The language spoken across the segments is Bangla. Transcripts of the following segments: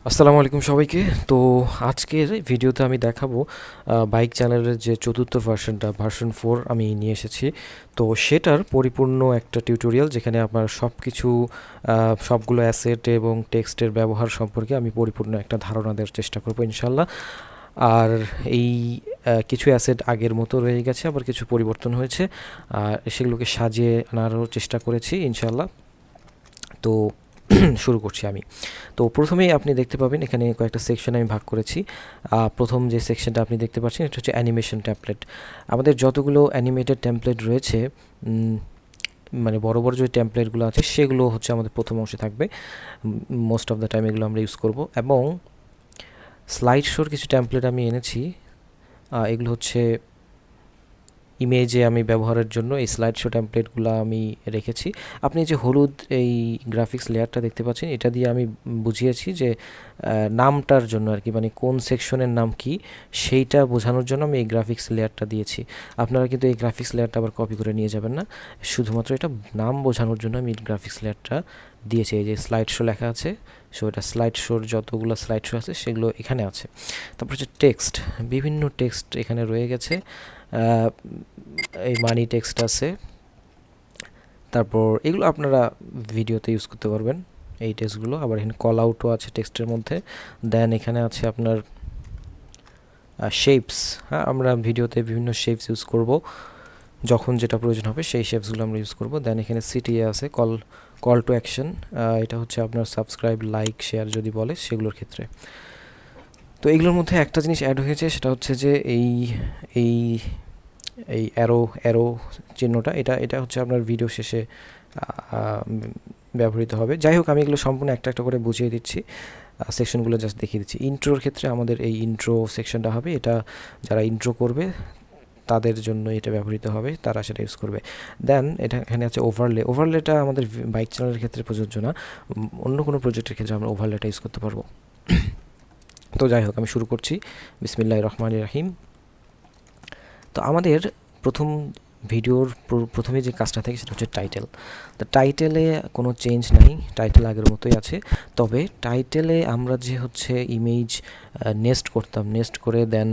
আসসালামু আলাইকুম সবাইকে। তো আজকের ভিডিওতে আমি দেখাবো বাইক চ্যানেলের যে চতুর্থ ভার্সনটা ভার্সন 4 আমি নিয়ে এসেছি। তো সেটার পরিপূর্ণ একটা টিউটোরিয়াল যেখানে আপনার সব কিছু সবগুলো অ্যাসেট এবং টেক্সটের ব্যবহার সম্পর্কে আমি পরিপূর্ণ একটা ধারণা দেওয়ার চেষ্টা করবো ইনশাল্লাহ। আর এই কিছু অ্যাসেট আগের মতো রয়ে গেছে, আবার কিছু পরিবর্তন হয়েছে, আর সেগুলোকে সাজিয়ে আনারও চেষ্টা করেছি ইনশাল্লাহ। তো শুরু করছি আমি। তো প্রথমেই আপনি দেখতে পাবেন এখানে কয়েকটা সেকশন আমি ভাগ করেছি। প্রথম যে সেকশনটা আপনি দেখতে পাচ্ছেন এটা হচ্ছে অ্যানিমেশন টেমপ্লেট। আমাদের যতগুলো অ্যানিমেটেড টেমপ্লেট রয়েছে, মানে বড় বড় যে টেমপ্লেটগুলো আছে সেগুলো হচ্ছে আমাদের প্রথম অংশে থাকবে। মোস্ট অফ দ্য টাইম এগুলো আমরা ইউজ করব। এবং স্লাইড শোর কিছু টেমপ্লেট আমি এনেছি। এগুলো হচ্ছে ইমেজে আমি ব্যবহারের জন্য এই স্লাইড শো টেমপ্লেটগুলো আমি রেখেছি। আপনি যে হলুদ এই গ্রাফিক্স লেয়ারটা দেখতে পাচ্ছেন, এটা দিয়ে আমি বুঝিয়েছি যে নামটার জন্য আর কি, মানে কোন সেকশনের নাম কি সেইটা বোঝানোর জন্য আমি এই গ্রাফিক্স লেয়ারটা দিয়েছি। আপনারা কিন্তু এই গ্রাফিক্স লেয়ারটা আবার কপি করে নিয়ে যাবেন না, শুধুমাত্র এটা নাম বোঝানোর জন্য আমি গ্রাফিক্স লেয়ারটা দিয়েছি। এই যে স্লাইড শো লেখা আছে, সো এটা স্লাইড শোর যতগুলো স্লাইড শো আছে সেগুলো এখানে আছে। তারপর হচ্ছে টেক্সট, বিভিন্ন টেক্সট এখানে রয়ে গেছে। এই মানি টেক্সট আছে, তারপর এগুলো আপনারা ভিডিওতে ইউজ করতে পারবেন এই টেক্সটগুলো। আবার এখানে কল আউটও আছে টেক্সটের মধ্যে। দেন এখানে আছে আপনার শেপস। হ্যাঁ, আমরা ভিডিওতে বিভিন্ন শেপস ইউজ করব, যখন যেটা প্রয়োজন হবে সেই শেপসগুলো আমরা ইউজ করব। দেন এখানে সিটিএ আছে, কল টু অ্যাকশন। এটা হচ্ছে আপনার সাবস্ক্রাইব, লাইক, শেয়ার যদি বলে সেগুলোর ক্ষেত্রে। তো এগুলোর মধ্যে একটা জিনিস অ্যাড হয়েছে, সেটা হচ্ছে যে এই এই এই অ্যারো চিহ্নটা, এটা হচ্ছে আপনার ভিডিও শেষে ব্যবহৃত হবে। যাই হোক, আমি এগুলো সম্পূর্ণ একটা একটা করে বুঝিয়ে দিচ্ছি, সেকশনগুলো জাস্ট দেখিয়ে দিচ্ছি। ইন্ট্রোর ক্ষেত্রে আমাদের এই ইন্ট্রো সেকশনটা হবে, এটা যারা ইন্ট্রো করবে তাদের জন্য এটা ব্যবহৃত হবে, তারা সেটা ইউজ করবে। দেন এখানে আছে ওভারলেটা আমাদের বাইক চ্যানেলের ক্ষেত্রে প্রযোজ্য না, অন্য কোনো প্রজেক্টের ক্ষেত্রে আমরা ওভারলেটা ইউজ করতে পারবো। তো যাই হোক, আমি শুরু করছি। বিসমিল্লাহির রহমানির রহিম। তো আমাদের প্রথম ভিডিওর প্রথমে যে কাজটা থাকে সেটা হচ্ছে টাইটেল। তো টাইটেলে কোনো চেঞ্জ নাই, টাইটেল আগের মতোই আছে। তবে টাইটেলে আমরা যে হচ্ছে ইমেজ নেস্ট করতাম, নেস্ট করে দেন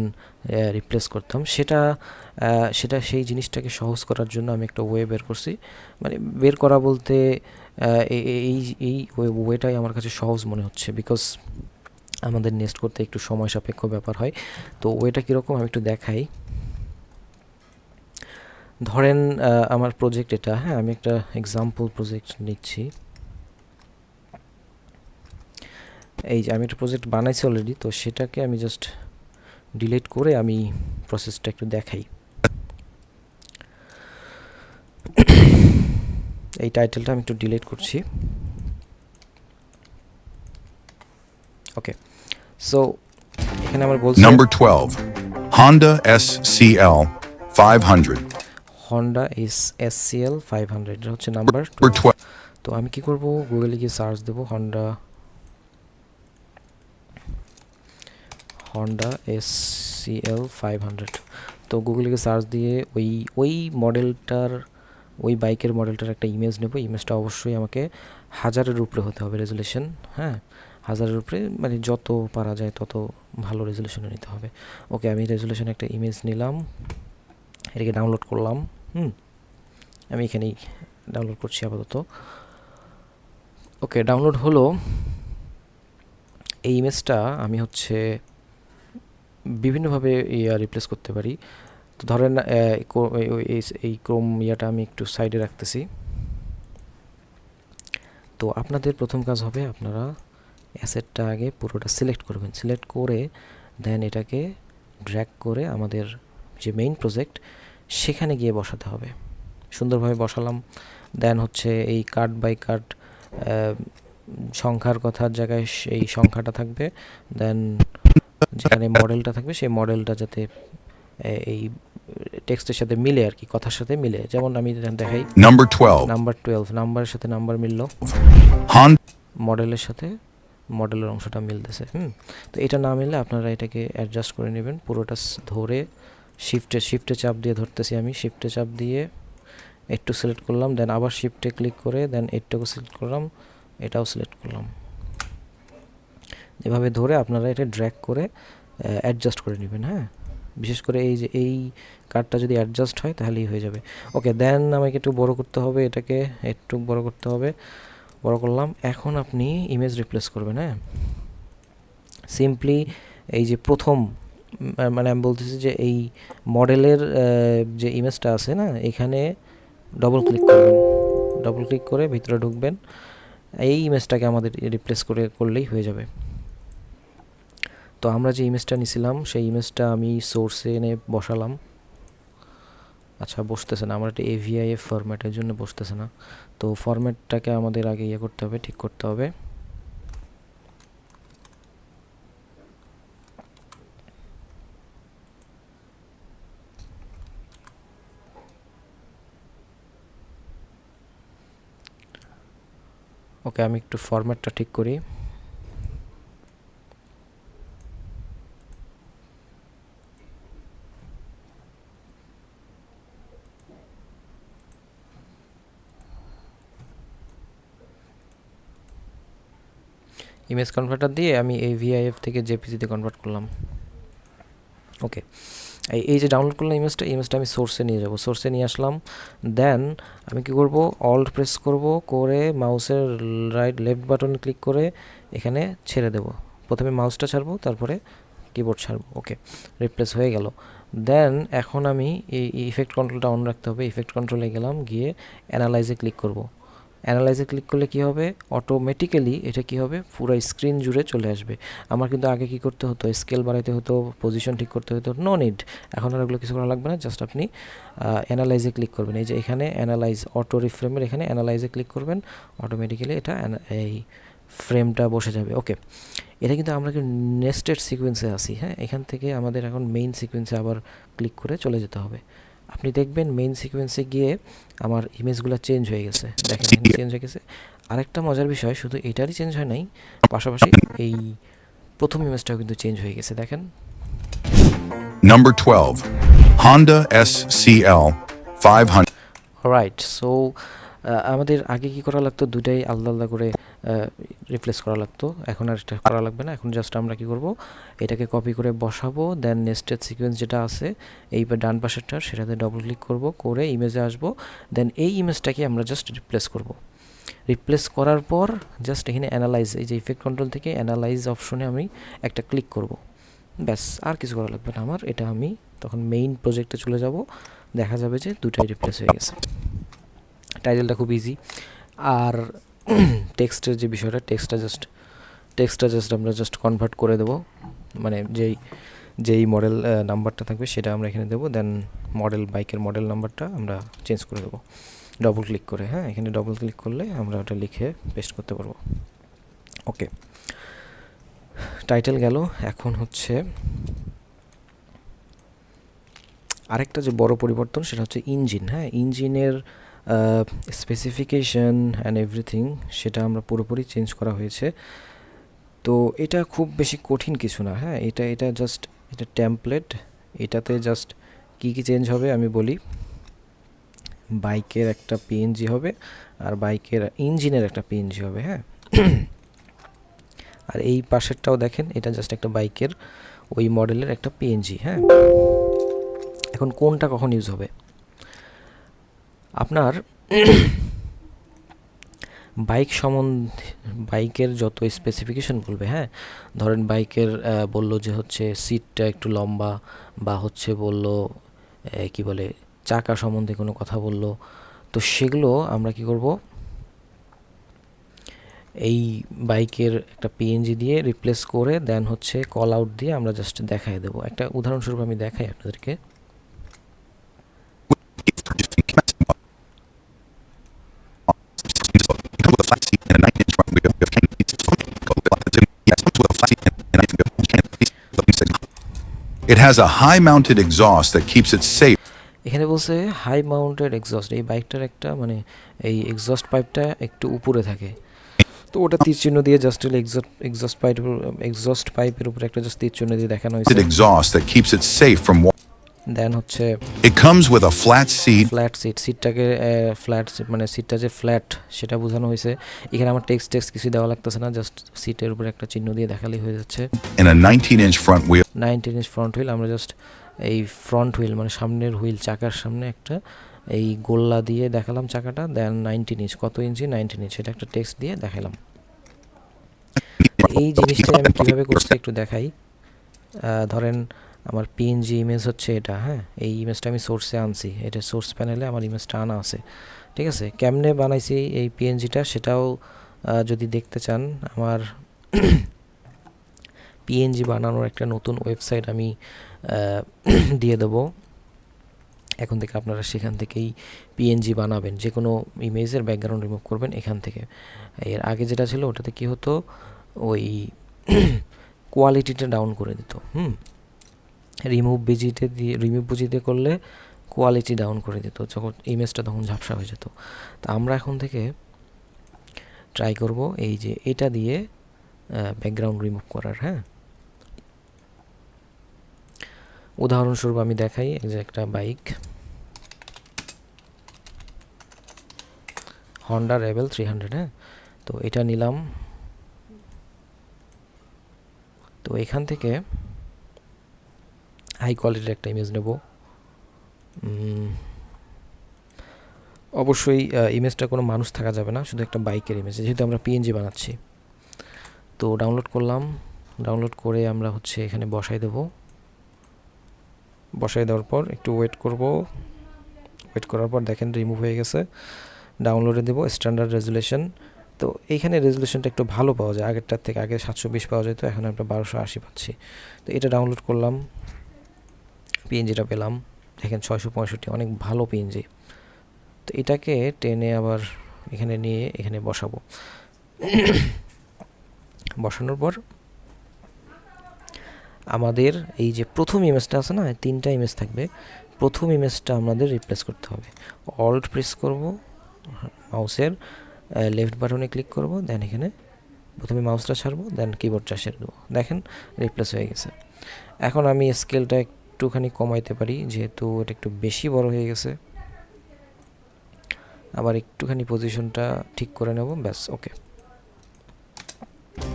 রিপ্লেস করতাম, সেটা সেই জিনিসটাকে সহজ করার জন্য আমি একটা ওয়ে বের করছি। মানে বের করা বলতে এই এই ওয়েটাই আমার কাছে সহজ মনে হচ্ছে, বিকজ আমাদের নেস্ট করতে একটু সময় সাপেক্ষ ব্যাপার হয়। তো ওয়েটা কীরকম আমি একটু দেখাই। ধরেন আমার প্রজেক্ট এটা, হ্যাঁ, আমি একটা এক্সাম্পল প্রজেক্ট নিচ্ছি। এই যে আমি একটা প্রজেক্ট বানাইছি অলরেডি, তো সেটাকে আমি জাস্ট ডিলিট করে আমি প্রসেসটা একটু দেখাই। এই টাইটেলটা আমি একটু ডিলিট করছি। ওকে, সো এখানে আমার বলছে Number 12, Honda SCL 500. Honda SCL 500, এটা হচ্ছে নাম্বার Number 12। 12, তো আমি কি করব, গুগলে গিয়ে সার্চ দেব Honda SCL 500। তো গুগলে গিয়ে সার্চ দিয়ে ওই মডেলটার, ওই বাইকের মডেলটার একটা ইমেজ নেব। ইমেজটা অবশ্যই আমাকে 1000-এর উপরে হতে হবে রেজুলেশন। হ্যাঁ, 1000-এর উপরে, মানে যত পারা যায় তত ভালো রেজুলেশনে নিতে হবে। ওকে, আমি রেজুলেশনে একটা ইমেজ নিলাম, এটাকে ডাউনলোড করলাম। আমি এখানেই ডাউনলোড করছি আপাতত। ওকে, ডাউনলোড হলো। এই ইমেজটা আমি হচ্ছে বিভিন্নভাবে রিপ্লেস করতে পারি। তো ধরেন এই ক্রোম ইয়াটা আমি একটু সাইডে রাখতেছি। তো আপনাদের প্রথম কাজ হবে, আপনারা অ্যাসেটটা আগে পুরোটা সিলেক্ট করবেন। সিলেক্ট করে দেন এটাকে ড্র্যাগ করে আমাদের যে মেইন প্রজেক্ট সেখানে গিয়ে বসাতে হবে। সুন্দরভাবে বসালাম। দেন হচ্ছে এই কার্ড বাই কার্ড সংখ্যার কথার জায়গায় এই সংখ্যাটা থাকবে। দেন যেখানে মডেলটা থাকবে সেই মডেলটা যাতে এই টেক্সটের সাথে মিলে আর কি, কথার সাথে মিলে। যেমন আমি দেখাই, number 12, নাম্বার 12, নাম্বারের সাথে নাম্বার মিললো, Honda মডেলের সাথে মডেলের অংশটা মিলতেছে। তো এটা না মিললে আপনারা এটাকে অ্যাডজাস্ট করে নেবেন পুরোটা ধরে। শিফটে চাপ দিয়ে ধরতেছি আমি, শিফটে চাপ দিয়ে একটু সিলেক্ট করলাম, দেন আবার শিফটে ক্লিক করে দেন এটাকে সিলেক্ট করলাম, এটাও সিলেক্ট করলাম। এভাবে ধরে আপনারা এটা ড্র্যাগ করে অ্যাডজাস্ট করে নেবেন। হ্যাঁ, বিশেষ করে এই যে এই কার্ডটা যদি অ্যাডজাস্ট হয় তাহলেই হয়ে যাবে। ওকে, দেন আমাকে একটু বড় করতে হবে, এটাকে একটু বড় করতে হবে। বড় করলাম। এখন আপনি ইমেজ রিপ্লেস করবেন। হ্যাঁ, সিম্পলি এই যে প্রথম মানে আমি বলতেছি যে এই মডেলের যে ইমেজটা আছে না, এখানে ডবল ক্লিক করবেন। ডবল ক্লিক করে ভিতরে ঢুকবেন। এই ইমেজটাকে আমাদের রিপ্লেস করলেই হয়ে যাবে। তো আমরা যে ইমেজটা নিছিলাম সেই ইমেজটা আমি সোর্সে এনে বসালাম। আচ্ছা, বসতেছে না, আমার একটা AVIF ফরম্যাটের জন্য বসতেছে না। তো ফরম্যাটটাকে আমাদের আগে ইয়ে করতে হবে, ঠিক করতে হবে। ওকে, আমি একটু ফরম্যাটটা ঠিক করি। ইমেজ কনভার্টার দিয়ে আমি AVIF থেকে JPG-তে কনভার্ট করলাম। ওকে, এই যে ডাউনলোড করলাম ইমেজটা আমি সোর্সে নিয়ে যাব। সোর্সে নিয়ে আসলাম। দেন আমি কি করব, অল্ট প্রেস করব, করে মাউসের লেফট বাটন ক্লিক করে এখানে ছেড়ে দেব। প্রথমে মাউসটা ছাড়বো, তারপরে কিবোর্ড ছাড়বো। ওকে, রিপ্লেস হয়ে গেল। দেন এখন আমি এই ইফেক্ট কন্ট্রোলটা অন রাখতে হবে। ইফেক্ট কন্ট্রোলে গেলাম, গিয়ে অ্যানালাইজে ক্লিক করব। অ্যানালাইজে ক্লিক করলে কি হবে, অটোমেটিক্যালি এটা কি হবে, পুরো স্ক্রিন জুড়ে চলে আসবে। আমার কিন্তু আগে কি করতে হতো, স্কেল বাড়াইতে হতো, পজিশন ঠিক করতে হতো, নো নিড। এখন আর এগুলো কিছু করা লাগবে না, জাস্ট আপনি অ্যানালাইজে ক্লিক করবেন। এই যে এখানে অ্যানালাইজ অটো রিফ্রেমের এখানে অ্যানালাইজে ক্লিক করবেন, অটোমেটিক্যালি এটা এই ফ্রেমটা বসে যাবে। ওকে, এটা কিন্তু আমরা কি নেস্টেড সিকোয়েন্সে আসি। হ্যাঁ, এখান থেকে আমাদের এখন মেইন সিকোয়েন্সে আবার ক্লিক করে চলে যেতে হবে। আপনি দেখবেন মেইন সিকোয়েন্সে গিয়ে আমার ইমেজগুলো চেঞ্জ হয়ে গেছে। দেখেন চেঞ্জ হয়ে গেছে। আরেকটা মজার বিষয়, শুধু এটারই চেঞ্জ হয় নাই, পাশাপাশি এই প্রথম ইমেজটাও কিন্তু চেঞ্জ হয়ে গেছে। দেখেন, Number 12. Honda SCL 500. Right. So আমাদের আগে কি করা লাগতো, দুটাই আলাদা আলাদা করে রিপ্লেস করা লাগতো। এখন আর এটা করা লাগবে না। এখন জাস্ট আমরা কি করব, এটাকে কপি করে বসাবো। দেন নেস্টেড সিকোয়েন্স যেটা আছে এই ডান পাশেরটার, সেটাতে ডবল ক্লিক করব, করে ইমেজে আসবো। দেন এই ইমেজটাকে আমরা জাস্ট রিপ্লেস করব। রিপ্লেস করার পর জাস্ট এখানে অ্যানালাইজ, এই যে ইফেক্ট কন্ট্রোল থেকে অ্যানালাইজ অপশনে আমি একটা ক্লিক করব। ব্যাস, আর কিছু করা লাগবে না আমার। এটা আমি তখন মেইন প্রজেক্টে চলে যাব, দেখা যাবে যে দুটাই রিপ্লেস হয়ে গেছে। টাইটেলটা খুব ইজি। আর টেক্সটের যে বিষয়টা, টেক্সটটা জাস্ট আমরা জাস্ট কনভার্ট করে দেবো, মানে যেই মডেল নাম্বারটা থাকবে সেটা আমরা এখানে দেবো। দেন বাইকের মডেল নাম্বারটা আমরা চেঞ্জ করে দেবো ডবল ক্লিক করে। হ্যাঁ, এখানে ডবল ক্লিক করলে আমরা ওটা লিখে পেস্ট করতে পারবো। ওকে, টাইটেল গেল। এখন হচ্ছে আরেকটা যে বড় পরিবর্তন, সেটা হচ্ছে ইঞ্জিন। হ্যাঁ, ইঞ্জিনের স্পেসিফিকেশন অ্যান্ড এভরিথিং সেটা আমরা পুরোপুরি চেঞ্জ করা হয়েছে। তো এটা খুব বেশি কঠিন কিছু না। হ্যাঁ, এটা জাস্ট এটা টেমপ্লেট। এটাতে জাস্ট কি চেঞ্জ হবে আমি বলি। বাইকের একটা PNG হবে, আর বাইকের ইঞ্জিনের একটা PNG হবে। হ্যাঁ, আর এই পাশেরটাও দেখেন, এটা জাস্ট একটা বাইকের ওই মডেলের একটা PNG। হ্যাঁ, এখন কোনটা কখন ইউজ হবে, আপনার বাইকের যত স্পেসিফিকেশন বলবে। হ্যাঁ, ধরেন বাইকের বলল যে হচ্ছে সিটটা একটু লম্বা, বা হচ্ছে বলল কি বলে চাকা সম্বন্ধে কোনো কথা বলল, তো সেগুলো আমরা কি করব, এই বাইকের একটা PNG দিয়ে রিপ্লেস করে দেন হচ্ছে কল আউট দিয়ে আমরা জাস্ট দেখাই দেবো। একটা উদাহরণস্বরূপ আমি দেখাই আপনাদেরকে। It has a high-mounted exhaust that keeps it safe. এখানে বলছে হাই মাউন্টেড এক্সস্ট। এই বাইকটার একটা মানে এই এক্সস্ট পাইপটা একটু উপরে থাকে, তো ওটা তীর চিহ্ন দিয়ে জাস্ট এক্সস্ট পাইপের উপরে একটা জাস্ট তীর চিহ্ন দিয়ে দেখানো হয়েছে। Exhaust that keeps it safe from দেন হচ্ছে It comes with a flat seat flat সিটটাকে ফ্ল্যাট মানে সিটটা যে ফ্ল্যাট সেটা বোঝানো হয়েছে। এখানে আমার টেক্সট কিছু দেওয়া লাগতেছে না, জাস্ট সিটের উপরে একটা চিহ্ন দিয়ে দেখালেই হয়ে যাচ্ছে। and a 19-inch front wheel. 19 inch front wheel, আমরা জাস্ট এই ফ্রন্ট হুইল মানে সামনের হুইল চাকার সামনে একটা এই গোল্লা দিয়ে দেখালাম চাকাটা। দেন 19 ইঞ্চ, কত ইঞ্চি? 19 ইঞ্চ, সেটা একটা টেক্সট দিয়ে দেখালাম। এই জিনিসটা আমি কীভাবে করছি একটু দেখাই। ধরেন আমার পিএনজি ইমেজ হচ্ছে এটা, হ্যাঁ, এই ইমেজটা আমি সোর্সে আনছি, এটা সোর্স প্যানেলে আমার ইমেজটা আনা আছে, ঠিক আছে। কেমনে বানাইছি এই পিএনজিটা সেটাও যদি দেখতে চান, আমার পিএনজি বানানোর একটা নতুন ওয়েবসাইট আমি দিয়ে দেবো। এখন থেকে আপনারা সেখান থেকেই পিএনজি বানাবেন, যে কোনো ইমেজের ব্যাকগ্রাউন্ড রিমুভ করবেন এখান থেকে। এর আগে যেটা ছিল ওটাতে কি হতো, ওই কোয়ালিটিটা ডাউন করে দিত। রিমুভ বুজিতে করলে কোয়ালিটি ডাউন করে দিত, যখন ইমেজটা তখন ঝাপসা হয়ে যেত। তা আমরা এখন থেকে ট্রাই করব এই যে এটা দিয়ে ব্যাকগ্রাউন্ড রিমুভ করার। হ্যাঁ, উদাহরণস্বরূপ আমি দেখাই, যে একটা বাইক হন্ডা রেবেল 300, হ্যাঁ, তো এটা নিলাম। তো এখান থেকে হাই কোয়ালিটির একটা ইমেজ নেব। অবশ্যই ইমেজটা কোনো মানুষ থাকা যাবে না, শুধু একটা বাইকের ইমেজ, যেহেতু আমরা পিএনজি বানাচ্ছি। তো ডাউনলোড করলাম, ডাউনলোড করে আমরা হচ্ছে এখানে বসাই দেব। বসাই দেওয়ার পর একটু ওয়েট করব, ওয়েট করার পর দেখেন রিমুভ হয়ে গেছে। ডাউনলোডে দেব স্ট্যান্ডার্ড রেজুলেশন। তো এইখানে রেজুলেশনটা একটু ভালো পাওয়া যায় আগেরটার থেকে, আগে 720 পাওয়া যেত, এখন আমরা 1280 পাচ্ছি। তো এটা ডাউনলোড করলাম, পিএনজিটা পেলাম, দেখেন 665, অনেক ভালো পিএনজি। তো এটাকে টেনে আবার এখানে নিয়ে এখানে বসাবো। বসানোর পর আমাদের এই যে প্রথম ইমেজটা আছে না, 3টা ইমেজ থাকবে, প্রথম ইমেজটা আমাদের রিপ্লেস করতে হবে। অল্ট প্রেস করব, মাউসের লেফট বাটনে ক্লিক করব, দেন এখানে প্রথমে মাউসটা ছাড়বো, দেন কিবোর্ডটা ছেড়ে দেবো, দেখেন রিপ্লেস হয়ে গেছে। এখন আমি স্কেলটা একটুখানি কমাইতে পারি, যেহেতু এটা একটু বেশি বড় হয়ে গেছে। আবার একটুখানি পজিশনটা ঠিক করে নেব, ব্যাস, ওকে।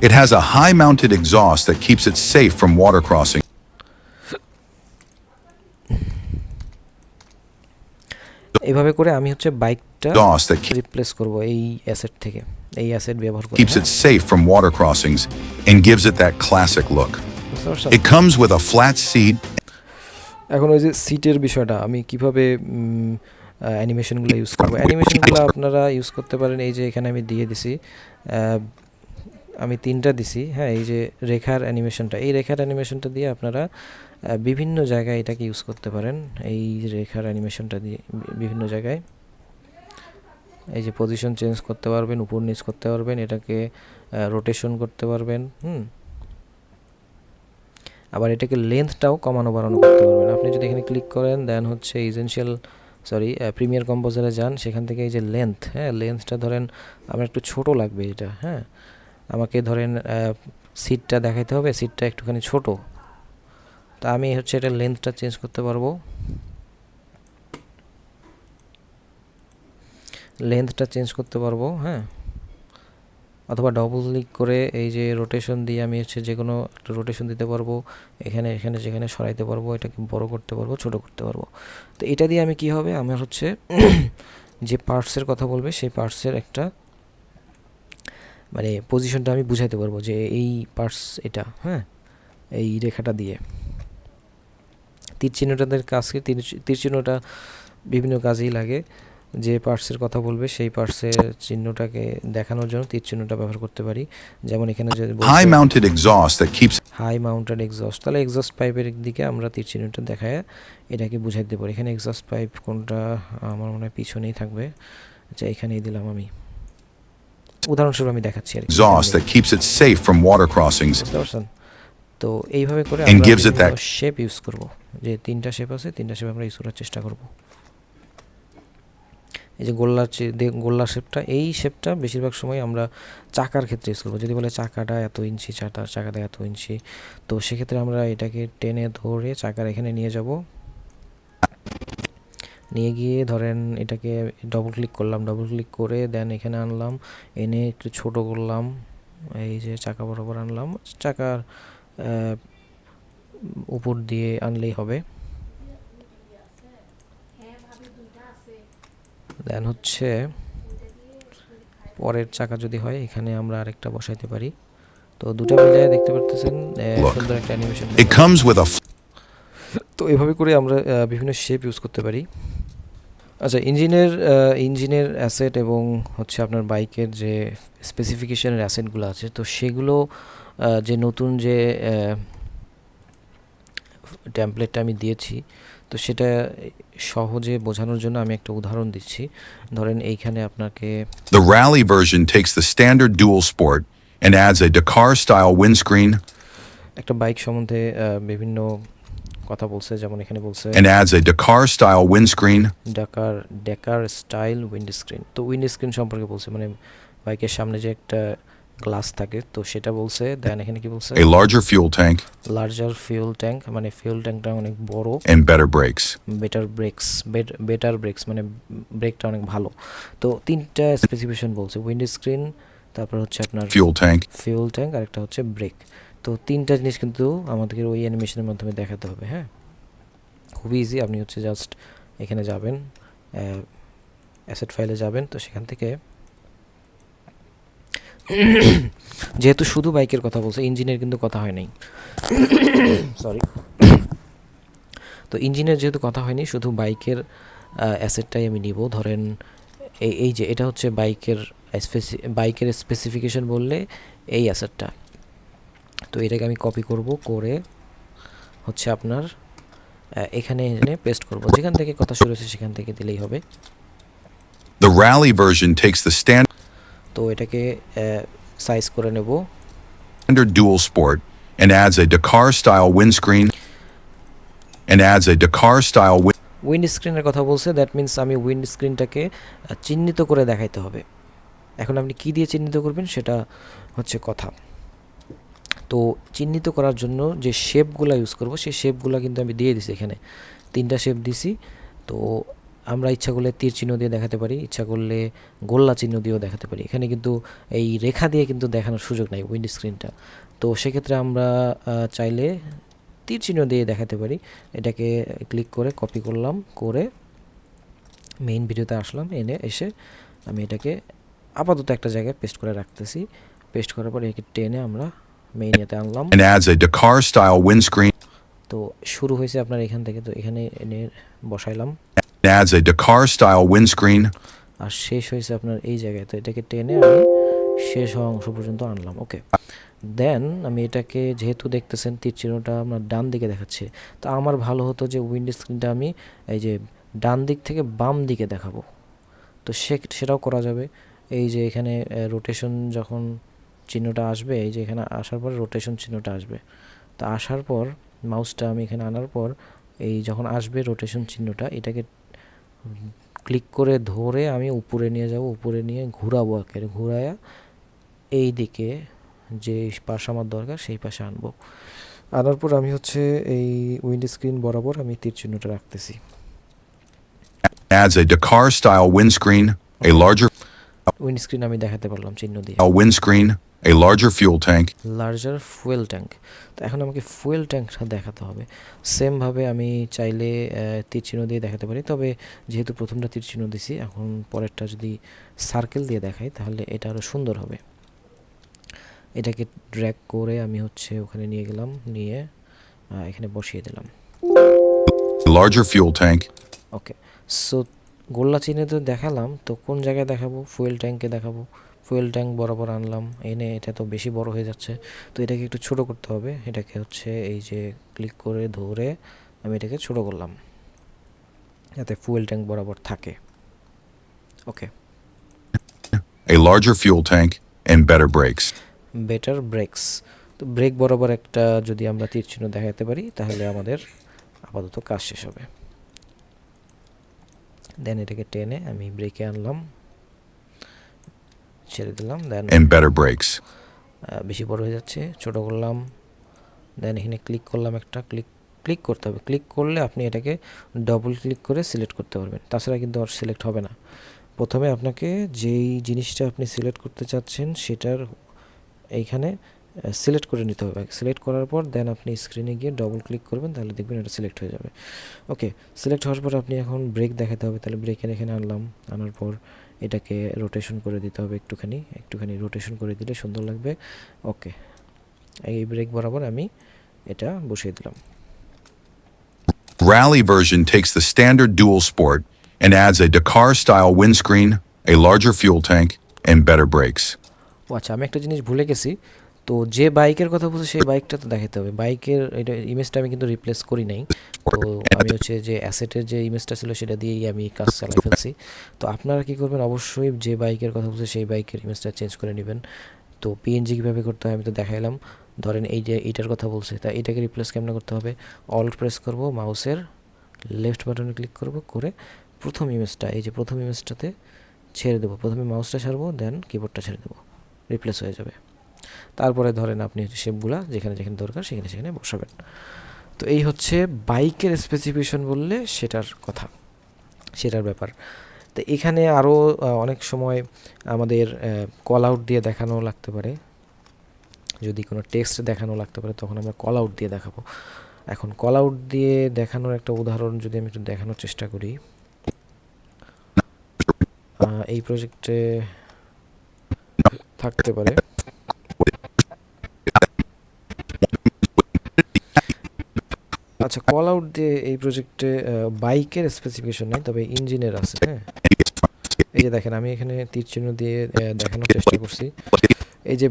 It has a high-mounted exhaust that keeps it safe from water crossing. এইভাবে করে আমি হচ্ছে বাইকটা Exhaust that রিপ্লেস করব এই অ্যাসেট থেকে, এই অ্যাসেট ব্যবহার করে। keeps it safe from water crossings and gives it that classic look. It comes with a flat seat. এখন ওই যে সিটের বিষয়টা আমি কিভাবে অ্যানিমেশনগুলো ইউজ করব, অ্যানিমেশনগুলো আপনারা ইউজ করতে পারেন। এই যে এখানে আমি দিয়ে দিছি, আমি 3টা দিছি, হ্যাঁ, এই যে রেখার অ্যানিমেশনটা, এই রেখার অ্যানিমেশনটা দিয়ে আপনারা বিভিন্ন জায়গায় এটাকে ইউজ করতে পারেন। এই রেখার অ্যানিমেশনটা দিয়ে বিভিন্ন জায়গায় এই যে পজিশন চেঞ্জ করতে পারবেন, উপর নিচ করতে পারবেন, এটাকে রোটেশন করতে পারবেন। আবার এটাকে লেন্থটাও কমানো বাড়ানো করতে পারবেন। আপনি যদি এখানে ক্লিক করেন, দেন হচ্ছে প্রিমিয়ার কম্পোজারে যান, সেখান থেকে এই যে লেন্থ, হ্যাঁ, লেন্থটা ধরেন আমার একটু ছোট লাগবে এটা, হ্যাঁ, আমাকে ধরেন সিটটা দেখাইতে হবে, সিটটা একটুখানি ছোট, তা আমি হচ্ছে এটা লেন্থটা চেঞ্জ করতে পারবো, লেন্থটা চেঞ্জ করতে পারবো, হ্যাঁ, অথবা ডবল ক্লিক করে এই যে রোটেশন দিয়ে আমি হচ্ছে যে কোনো একটা রোটেশন দিতে পারবো, এখানে এখানে যেখানে সরাইতে পারবো, এটাকে বড় করতে পারবো, ছোট করতে পারবো। তো এটা দিয়ে আমি কি হবে, আমার হচ্ছে যে পার্টসের কথা বলবে সেই পার্টসের একটা মানে পজিশনটা আমি বুঝাইতে পারবো যে এই পার্টস এটা, হ্যাঁ, এই রেখাটা দিয়ে। তীর চিহ্নটাদের কাজ কি, তীর চিহ্নটা বিভিন্ন কাজেই লাগে। যে পার্টসের কথা বলবে সেই পার্টসের চিহ্নটাকে দেখানোর জন্য তীর চিহ্নটা ব্যবহার করতে পারি। যেমন এখানে যে High mounted exhaust that keeps high mounted exhaust, তাহলে এক্সস্ট পাইপের দিকে আমরা তীর চিহ্নটা দেখায় এটাকে বুঝাইতে পারি। এখানে এক্সস্ট পাইপ কোনটা, আমার মনে হয় পিছনেই থাকবে, আচ্ছা এখানেই দিলাম আমি, উদাহরণস্বরূপ আমি দেখাচ্ছি আর কি। exhaust that keeps it safe from water crossings বুঝতে পারছেন? তো এইভাবে করে and আমরা gives it that shape use করব, যে 3টা শেপ আছে, 3টা শেপ আমরা ইউজ করার চেষ্টা করব। এই যে গোল্লা শেপটা, এই শেপটা বেশিরভাগ সময় আমরা চাকার ক্ষেত্রে ইউজ করবো। যদি বলে চাকাটা এত ইঞ্চি, চাকাটা এত ইঞ্চি, তো সেক্ষেত্রে আমরা এটাকে টেনে ধরে চাকার এখানে নিয়ে যাব, নিয়ে গিয়ে ধরেন এটাকে ডবল ক্লিক করলাম, ডবল ক্লিক করে দেন এখানে আনলাম, এনে একটু ছোট করলাম, এই যে চাকা বরাবর আনলাম, চাকার উপর দিয়ে আনলেই হবে। দেন হচ্ছে পরের চাকা যদি হয় এখানে আমরা আরেকটা বসাইতে পারি। তো দুটো মিলিয়ে দেখতে পারতেছেন সুন্দর একটা animation. It comes with a তো এভাবে করে আমরা বিভিন্ন শেপ ইউজ করতে পারি। আচ্ছা, ইঞ্জিনের অ্যাসেট এবং হচ্ছে আপনার বাইকের যে স্পেসিফিকেশনের অ্যাসেটগুলো আছে, তো সেগুলো যে নতুন যে টেমপ্লেটটা আমি দিয়েছি, তো সেটা সহজে বোঝানোর জন্য আমি একটা উদাহরণ দিচ্ছি। ধরেন এইখানে আপনাকে The rally version takes the standard dual sport and adds a Dakar-style windscreen একটা বাইক সম্বন্ধে বিভিন্ন কথা বলছে, যেমন এখানে বলছে and adds a Dakar-style windscreen, decker style wind screen. তো উইন্ড স্ক্রিন সম্পর্কে বলছে, মানে বাইকের সামনে যে একটা গ্লাস থাকে তো সেটা বলছে। দেন এখানে কি বলছে, a larger fuel tank, larger fuel tank, মানে ফিউল ট্যাঙ্কটা অনেক বড়, and better brakes. বেটার ব্রেকস মানে ব্রেকটা অনেক ভালো। তো তিনটা স্পেসিফিকেশন বলছে, উইন্ড স্ক্রিন, তারপর হচ্ছে আপনার Fuel tank, ফিউল ট্যাঙ্ক, আর একটা হচ্ছে ব্রেক। তো তিনটা জিনিস কিন্তু আমাদেরকে ওই অ্যানিমেশনের মাধ্যমে দেখাতে হবে। হ্যাঁ, খুবই ইজি। আপনি হচ্ছে জাস্ট এখানে যাবেন, অ্যাসেট ফাইলে যাবেন, তো সেখান থেকে যেহেতু শুধু বাইকের কথা বলছে, ইঞ্জিনের কিন্তু কথা হয় নাই, সরি। তো ইঞ্জিনের যেহেতু কথা হয়নি, শুধু বাইকের অ্যাসেটটাই আমি নিব। ধরেন এই যে এটা হচ্ছে বাইকের স্পেসিফিকেশন বললে এই অ্যাসেটটা। তো এটাকে আমি কপি করব, করে হচ্ছে আপনার এখানে এনে পেস্ট করব, যেখান থেকে কথা শুরু হয়েছে সেখান থেকে দিলেই হবে। the rally version takes the তো এটাকে সাইজ করে নেব, standard dual sport and adds a Dakar-style windscreen wind স্ক্রিনের কথা বলছে। দ্যাট মিন্স আমি উইন্ড স্ক্রিনটাকে চিহ্নিত করে দেখাইতে হবে। এখন আপনি কি দিয়ে চিহ্নিত করবেন সেটা হচ্ছে কথা। তো চিহ্নিত করার জন্য যে শেপগুলো ইউজ করব সেই শেপগুলো কিন্তু আমি দিয়ে দিছি, এখানে তিনটা শেপ দিছি। তো আমরা ইচ্ছা করলে তীর চিহ্ন দিয়ে দেখাতে পারি, ইচ্ছা করলে গোল্লা চিহ্ন দিয়েও দেখাতে পারি। এখানে কিন্তু এই রেখা দিয়ে কিন্তু দেখানোর সুযোগ নাই উইন্ড স্ক্রিনটা। তো সেক্ষেত্রে আমরা চাইলে তীর চিহ্ন দিয়ে দেখাতে পারি। এটাকে ক্লিক করে কপি করলাম, করে মেইন ভিডিওতে আসলাম, এসে আমি এটাকে আপাতত একটা জায়গায় পেস্ট করে রাখতেছি। পেস্ট করার পর একে টেনে আমরা মেইন ইয়েতে আনলাম। and adds a Dakar-style windscreen তো শুরু হয়েছে আপনার এখান থেকে, তো এখানে এনে বসাইলাম, and adds a Dakar-style windscreen আর শেষ হয়েছে আপনার এই জায়গায়। তো এটাকে টেনে আমি শেষ হওয়া অংশ পর্যন্ত আনলাম। ওকে, দেন আমি এটাকে, যেহেতু দেখতেছেন তীর চিহ্নটা আমার ডান দিকে দেখাচ্ছে, তো আমার ভালো হতো যে উইন্ড স্ক্রিনটা আমি এই যে ডান দিক থেকে বাম দিকে দেখাবো। তো সেটাও করা যাবে। এই যে এখানে রোটেশন যখন চিহ্নটা আসবে, এই যে এখানে আসার পর রোটেশন চিহ্নটা আসবে, তো আসার পর মাউসটা আমি এখানে আনার পর এই যখন আসবে রোটেশন চিহ্নটা, এটাকে ক্লিক করে ধরে আমি উপরে নিয়ে যাব, উপরে নিয়ে ঘুরাবো, একেবারে ঘুরায়া এই দিকে যে পাশে আমার দরকার সেই পাশে আনবো। আনার পর আমি হচ্ছে এই উইন্ড স্ক্রিন বরাবর আমি তীর চিহ্নটা রাখতেছি। adds a Dakar-style windscreen, a larger wind screen আমি দেখাতে পারলাম চিহ্ন দিয়ে। windscreen, a larger fuel tank, larger fuel tank. তো এখন আমাকে ফুয়েল ট্যাঙ্কটা দেখাতে হবে। সেমভাবে আমি চাইলে তীর চিহ্ন দিয়ে দেখাতে পারি, তবে যেহেতু প্রথমটা তীর চিহ্ন দিছি, এখন পরেরটা যদি সার্কেল দিয়ে দেখাই তাহলে এটা আরও সুন্দর হবে। এটাকে ড্র্যাগ করে আমি হচ্ছে ওখানে নিয়ে গেলাম, নিয়ে এখানে বসিয়ে দিলাম। a larger fuel tank, okay, so গোল্লা চিহ্নে তো দেখালাম, তো কোন জায়গায় দেখাবো? ফুয়েল ট্যাঙ্কে দেখাবো। ফুয়েল ট্যাঙ্ক বরাবর আনলাম, এনে এটা তো বেশি বড় হয়ে যাচ্ছে, তো এটাকে একটু ছোট করতে হবে। এটাকে হচ্ছে এই যে ক্লিক করে ধরে আমি এটাকে ছোট করলাম যাতে ফুয়েল ট্যাঙ্ক বরাবর থাকে। ওকে, a larger fuel tank, and better brakes. Better ব্রেকস। তো ব্রেক বরাবর একটা যদি আমরা তীর চিহ্ন দেখাতে পারি তাহলে আমাদের আপাতত কাজ শেষ হবে। দেন এটাকে টেনে আমি ব্রেকে আনলাম, ছেড়ে দিলাম, দেন and better brakes. বেশি বড় হয়ে যাচ্ছে, ছোট করলাম। দেন এখানে ক্লিক করলাম, একটা ক্লিক ক্লিক করতে হবে, ক্লিক করলে আপনি এটাকে ডবল ক্লিক করে সিলেক্ট করতে পারবেন, তাছাড়া কিন্তু আর সিলেক্ট হবে না। প্রথমে আপনাকে যেই জিনিসটা আপনি সিলেক্ট করতে চাচ্ছেন সেটার এইখানে সিলেক্ট করে নিতে হবে। সিলেক্ট করার পর দেন আপনি স্ক্রিনে গিয়ে ডবল ক্লিক করবেন, তাহলে দেখবেন এটা সিলেক্ট হয়ে যাবে। ওকে, সিলেক্ট হওয়ার পর আপনি এখন ব্রেক দেখাতে হবে, তাহলে ব্রেকের এখানে আনলাম, আনার পর এটাকে রোটেশন করে দিতে হবে, একটুখানি রোটেশন করে দিলে সুন্দর লাগবে। ওকে, এই ব্রেক বরাবর আমি এটা বসিয়ে দিলাম। Rally version takes the standard dual sport and adds a Dakar-style windscreen, a larger fuel tank, and better brakes. ও আচ্ছা, আমি একটা জিনিস ভুলে গেছি। তো যে বাইকের কথা বলছি সেই বাইকটা তো দেখাতে হবে। বাইকের এটা ইমেজটা আমি কিন্তু রিপ্লেস করি নাই, তো আমি হচ্ছে যে অ্যাসেটের যে ইমেজটা ছিল সেটা দিয়েই আমি কাজ চালাই ফেলছি। তো আপনারা কী করবেন, অবশ্যই যে বাইকের কথা বলছে সেই বাইকের ইমেজটা চেঞ্জ করে নেবেন। তো পিএনজি কীভাবে করতে হয় আমি তো দেখাইলাম। ধরেন এই যে এইটার কথা বলছে, তা এটাকে রিপ্লেস কেমন করতে হবে, অল্ট প্রেস করব, মাউসের লেফট বাটনে ক্লিক করব, করে প্রথম ইমেজটা, এই যে প্রথম ইমেজটাতে ছেড়ে দেবো। প্রথমে মাউসটা ছাড়বো, দেন কিবোর্ডটা ছেড়ে দেবো, রিপ্লেস হয়ে যাবে। তারপরে ধরেন আপনি শেপগুলা যেখানে যেখানে দরকার সেখানে সেখানে বসাবেন। তো এই হচ্ছে বাইকের স্পেসিফিকেশন বললে সেটার কথা, সেটার ব্যাপার। তো এখানে আরও অনেক সময় আমাদের কল আউট দিয়ে দেখানো লাগতে পারে, যদি কোনো টেক্সট দেখানো লাগতে পারে তখন আমরা কল আউট দিয়ে দেখাবো। এখন কল আউট দিয়ে দেখানোর একটা উদাহরণ যদি আমি একটু দেখানোর চেষ্টা করি, এই প্রজেক্টে থাকতে পারে। আচ্ছা, কল আউট দিয়ে এই প্রজেক্টে বাইকের স্পেসিফিকেশন নেই, তবে ইঞ্জিনের আছে। হ্যাঁ, এই যে দেখেন আমি এখানে তীর চিহ্ন দিয়ে দেখানোর চেষ্টা করছি। এই যে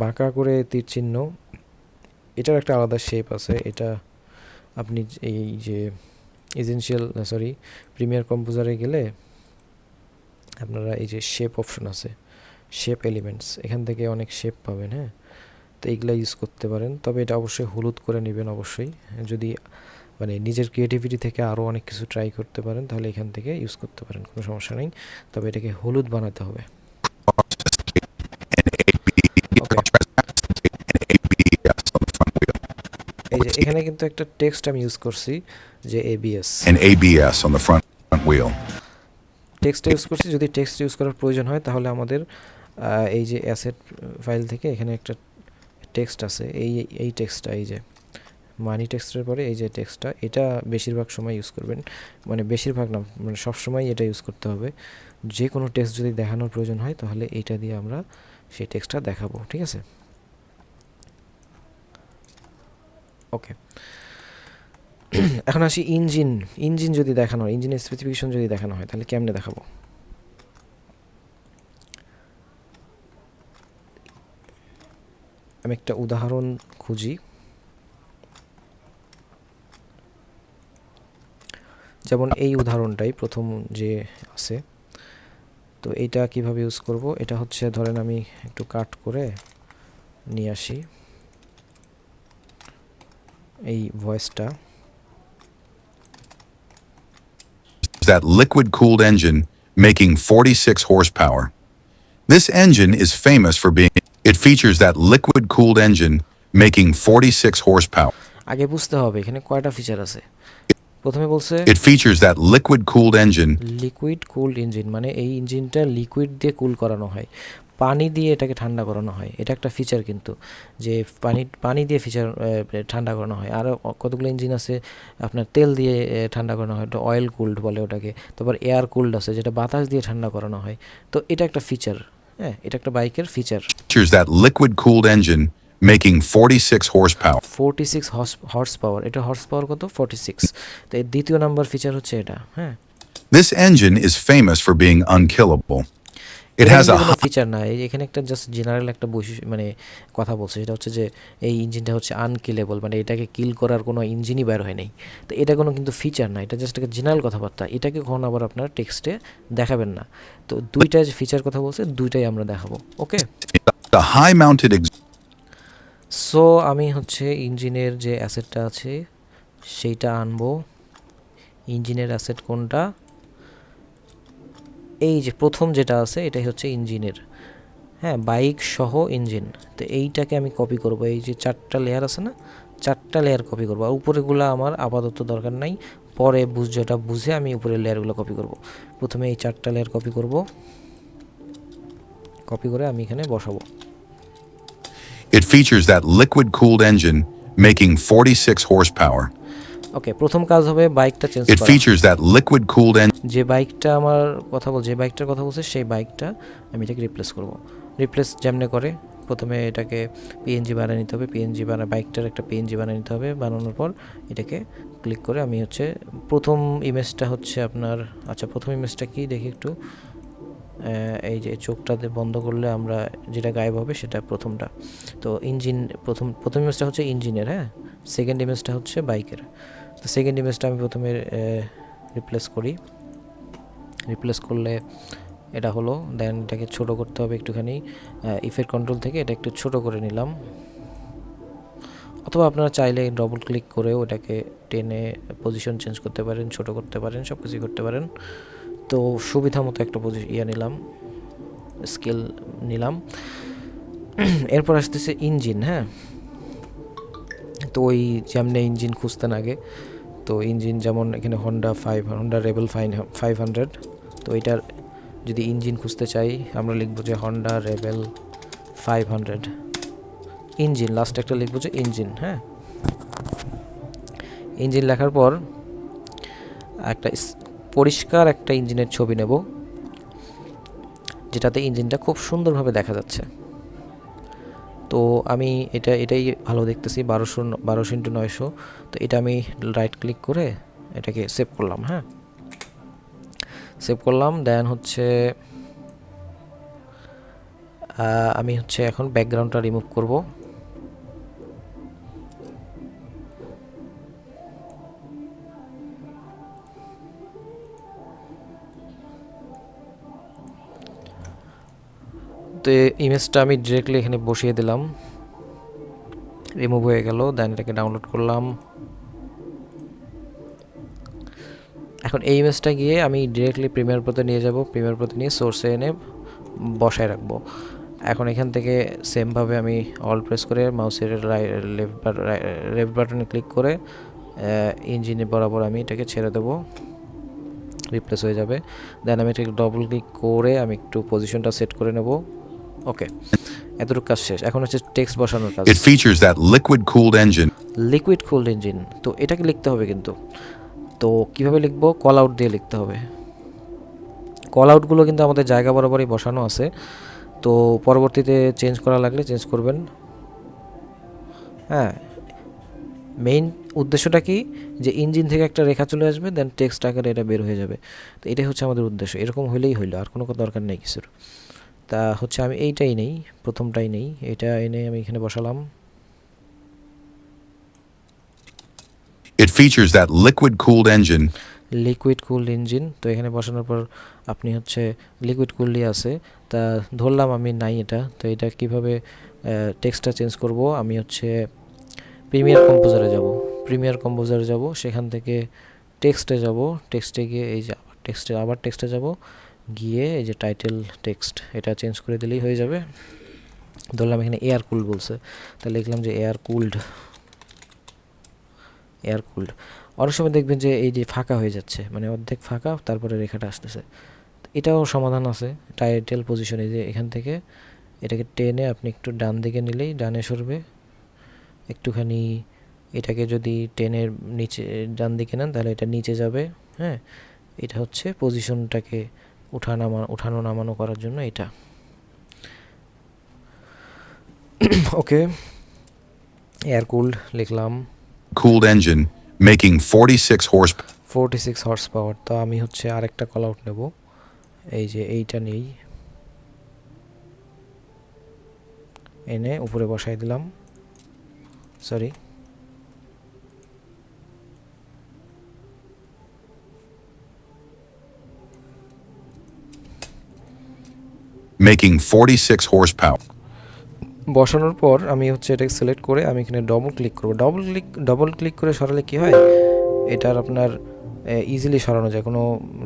বাঁকা করে তীর চিহ্ন, এটার একটা আলাদা শেপ আছে। এটা আপনি এই যে প্রিমিয়ার কম্পোজারে গেলে আপনারা এই যে শেপ অপশন আছে, শেপ এলিমেন্টস, এখান থেকে অনেক শেপ পাবেন। হ্যাঁ, তো এইগুলো ইউজ করতে পারেন, তবে এটা অবশ্যই হলুদ করে নেবেন। অবশ্যই যদি মানে নিজের ক্রিয়েটিভিটি থেকে আরও অনেক কিছু ট্রাই করতে পারেন তাহলে এখান থেকে ইউজ করতে পারেন, কোনো সমস্যা নেই, তবে এটাকে হলুদ বানাতে হবে। এই যে এখানে কিন্তু একটা টেক্সট আমি ইউজ করছি যে ABS, And ABS on the front wheel. Text use করছি। যদি টেক্সট ইউজ করার প্রয়োজন হয় তাহলে আমাদের এই যে অ্যাসেট ফাইল থেকে এখানে একটা টেক্সট আছে, এই টেক্সটটা, এই যে মানি টেক্সটের পরে এই যে টেক্সটটা, এটা বেশিরভাগ সময় ইউজ করবেন, মানে বেশিরভাগ না, মানে সবসময় এটা ইউজ করতে হবে। যে কোনো টেক্সট যদি দেখানোর প্রয়োজন হয় তাহলে এইটা দিয়ে আমরা সেই টেক্সটটা দেখাবো, ঠিক আছে? ওকে, এখন আসি ইঞ্জিন যদি দেখানো হয়, ইঞ্জিনের স্পেসিফিকেশন যদি দেখানো হয় তাহলে কেমনে দেখাবো। আমি একটা উদাহরণ খুঁজি, যেমন এই উদাহরণটাই প্রথম যে আছে। তো এইটা কিভাবে ইউজ করব, এটা হচ্ছে ধরেন আমি একটু কাট করে নিয়ে আসি এই ভয়েসটা। That liquid-cooled engine making 46 horsepower. This engine is famous for being. It features that liquid-cooled engine making 46 horsepower. আগে বুঝতে হবে এখানে কয়টা ফিচার আছে। প্রথমে বলছে It features that liquid-cooled engine. Liquid cooled engine, মানে এই ইঞ্জিনটা লিকুইড দিয়ে কুল করানো হয়, পানি দিয়ে এটাকে ঠান্ডা করানো হয়। এটা একটা ফিচার কিন্তু, যে পানি দিয়ে ঠান্ডা করানো হয়। আর কতগুলো ইঞ্জিন আছে আপনার তেল দিয়ে ঠান্ডা করানো হয়, এটা অয়েল কুলড বলে ওটাকে। তারপর এয়ার কুলড আছে যেটা বাতাস দিয়ে ঠান্ডা করানো হয়। তো এটা একটা ফিচার, হ্যাঁ, এটা একটা বাইকের feature. Features that liquid-cooled engine making 46 horsepower. 46 horse power, এটা হর্স পাওয়ার কত, 46। তো এর দ্বিতীয় নাম্বার ফিচার হচ্ছে এটা। হ্যাঁ, This engine is famous for being unkillable. It has a feature না, এখানে একটা জাস্ট জেনারেল একটা বৈশিষ্ট্য, মানে কথা বলছে, সেটা হচ্ছে যে এই ইঞ্জিনটা হচ্ছে আনকিলেবল, মানে এটাকে কিল করার কোনো ইঞ্জিনই বের হয় নাই। তো এটা কোনো কিন্তু ফিচার না, এটা জাস্ট একটা জেনারেল কথাবার্তা, এটাকে কখনো আবার আপনার টেক্সটে দেখাবেন না। তো দুইটা যে ফিচার কথা বলছে দুইটাই আমরা দেখাবো। ওকে, high-mounted সো আমি হচ্ছে ইঞ্জিনের যে অ্যাসেটটা আছে সেইটা আনবো। ইঞ্জিনের অ্যাসেট কোনটা, এই যে প্রথম যেটা আছে এটাই হচ্ছে ইঞ্জিনের। হ্যাঁ, বাইক সহ ইঞ্জিন। তো এইটাকে আমি কপি করব, এই যে 4টা লেয়ার আছে না, 4টা লেয়ার কপি করব। আর উপরেগুলো আমার আপাতত দরকার নাই, পরে যেটা বুঝে আমি উপরের লেয়ারগুলো কপি করব। প্রথমে এই 4টা লেয়ার কপি করব, কপি করে আমি এখানে বসাবো। It features that liquid-cooled engine making 46 horsepower. ওকে, প্রথম কাজ হবে বাইকটা চেঞ্জ It করা। features that liquid-cooled engine. যে বাইকটা আমার যে বাইকটার কথা বলছে সেই বাইকটা আমি এটাকে রিপ্লেস করব। রিপ্লেস যেমনে করে, প্রথমে এটাকে পিএনজি বানিয়ে নিতে হবে, বাইকটার একটা পিএনজি বানিয়ে নিতে হবে। বানানোর পর এটাকে ক্লিক করে আমি হচ্ছে প্রথম ইমেজটা হচ্ছে আপনার, আচ্ছা প্রথম ইমেজটা কি দেখি একটু, এই যে চোখটাতে বন্ধ করলে আমরা যেটা গায়েব হবে সেটা প্রথমটা। তো ইঞ্জিন প্রথম ইমেজটা হচ্ছে ইঞ্জিনের, হ্যাঁ, সেকেন্ড ইমেজটা হচ্ছে বাইকের। তো সেকেন্ড ইমেজটা আমি প্রথমে রিপ্লেস করি। রিপ্লেস করলে এটা হলো, দেন এটাকে ছোট করতে হবে একটুখানি, ইফেক্ট কন্ট্রোল থেকে এটা একটু ছোট করে নিলাম, অথবা আপনারা চাইলে ডবল ক্লিক করেও এটাকে টেনে পজিশন চেঞ্জ করতে পারেন, ছোট করতে পারেন, সব কিছুই করতে পারেন। তো সুবিধা মতো একটা নিলাম, স্কেল নিলাম। এরপর আসতেছে ইঞ্জিন, হ্যাঁ। তো ওই যেমনি ইঞ্জিন খুঁজতেন আগে, তো ইঞ্জিন যেমন এখানে হন্ডা রেবেল 500, তো এটার যদি ইঞ্জিন খুঁজতে চাই আমরা লিখবো যে হন্ডা রেবেল 500 ইঞ্জিন, লাস্ট একটা লিখবো যে ইঞ্জিন, হ্যাঁ। ইঞ্জিন লেখার পর একটা পরিষ্কার একটা ইঞ্জিনের ছবি নেব, যেটাতে ইঞ্জিনটা খুব সুন্দরভাবে দেখা যাচ্ছে। তো আমি এটাই ভালো দেখতেছি, 1200x900। তো এটা আমি রাইট ক্লিক করে এটাকে সেভ করলাম, হ্যাঁ, সেভ করলাম। দেন হচ্ছে আমি হচ্ছে এখন ব্যাকগ্রাউন্ডটা রিমুভ করব। তো ইমেজটা আমি ডিরেক্টলি এখানে বসিয়ে দিলাম, রিমুভ হয়ে গেল। দেন এটাকে ডাউনলোড করলাম। এখন এই ইমেজটা গিয়ে আমি ডিরেক্টলি প্রিমিয়ার প্রোতে নিয়ে যাব, প্রিমিয়ার প্রোতে নিয়ে সোর্সে এনে বসায় রাখবো। এখন এখান থেকে সেমভাবে আমি অল প্রেস করে মাউসের লেফট বাটনে ক্লিক করে ইঞ্জিনে বরাবর আমি এটাকে ছেড়ে দেবো, রিপ্লেস হয়ে যাবে। দেন আমি এটাকে ডবল ক্লিক করে আমি একটু পজিশনটা সেট করে নেব। ওকে, এতটুকু কাজ শেষ। এখন হচ্ছে টেক্সট বসানোর কাজ। It features that liquid-cooled engine. Liquid cooled engine, তো এটাকে লিখতে হবে কিন্তু। তো কিভাবে লিখবো? কল আউট দিয়ে লিখতে হবে। কল আউটগুলো কিন্তু আমাদের জায়গা বরাবরই বসানো আছে, তো পরবর্তীতে চেঞ্জ করা লাগলে চেঞ্জ করবেন। হ্যাঁ, মেইন উদ্দেশ্যটা কি, যে ইঞ্জিন থেকে একটা রেখা চলে আসবে, দেন টেক্সট আকারে এটা বের হয়ে যাবে। তো এটাই হচ্ছে আমাদের উদ্দেশ্য। এরকম হইলেই হইলো, আর কোনো দরকার নেই কিছুর। তা হচ্ছে আমি এইটাই নেই, প্রথমটাই নেই, এটা এনে আমি এখানে বসালাম। It features that liquid-cooled engine. Liquid cooled engine, তো এখানে বসানোর পর আপনি হচ্ছে লিকুইড কুলডই আছে, তা ধরলাম আমি নাই এটা। তো এটা কিভাবে টেক্সটটা চেঞ্জ করব? আমি হচ্ছে প্রিমিয়ার কম্পোজারে যাব, সেখান থেকে টেক্সটে যাব, টেক্সটে গিয়ে এই যে আবার টেক্সটে যাব, গিয়ে এই যে টাইটেল টেক্সট এটা চেঞ্জ করে দিলেই হয়ে যাবে। ধরলাম এখানে এয়ার কুল বলছে, তাহলে লিখলাম যে এয়ার কুলড। অনেক সময় দেখবেন যে এই যে ফাঁকা হয়ে যাচ্ছে, মানে অর্ধেক ফাঁকা, তারপরে রেখাটা আসতেছে। এটাও সমাধান আছে, টাইটেল পজিশনে যে এখান থেকে এটাকে টেনে আপনি একটু ডান দিকে নিলেই ডানে সরবে। একটুখানি এটাকে যদি টেনের নিচে ডান দিকে নেন তাহলে এটা নিচে যাবে, হ্যাঁ। এটা হচ্ছে পজিশনটাকে উঠানো নামানো করার জন্য এটা। ওকে, এয়ার কুলড লিখলাম। Cooled engine making 46 horsepower. 46 horse power. তো আমি হচ্ছে আরেকটা কল আউট নেব, এই যে এইটা নেই, এনে উপরে বসাই দিলাম। Sorry, Making 46 horsepower. বসানোর পর আমি হচ্ছে এটাকে সিলেক্ট করে আমি এখানে ডবল ক্লিক করব। ডবল ক্লিক করে সরালে কি হয়, এটার আপনার ইজিলি সরানো যায়, কোনো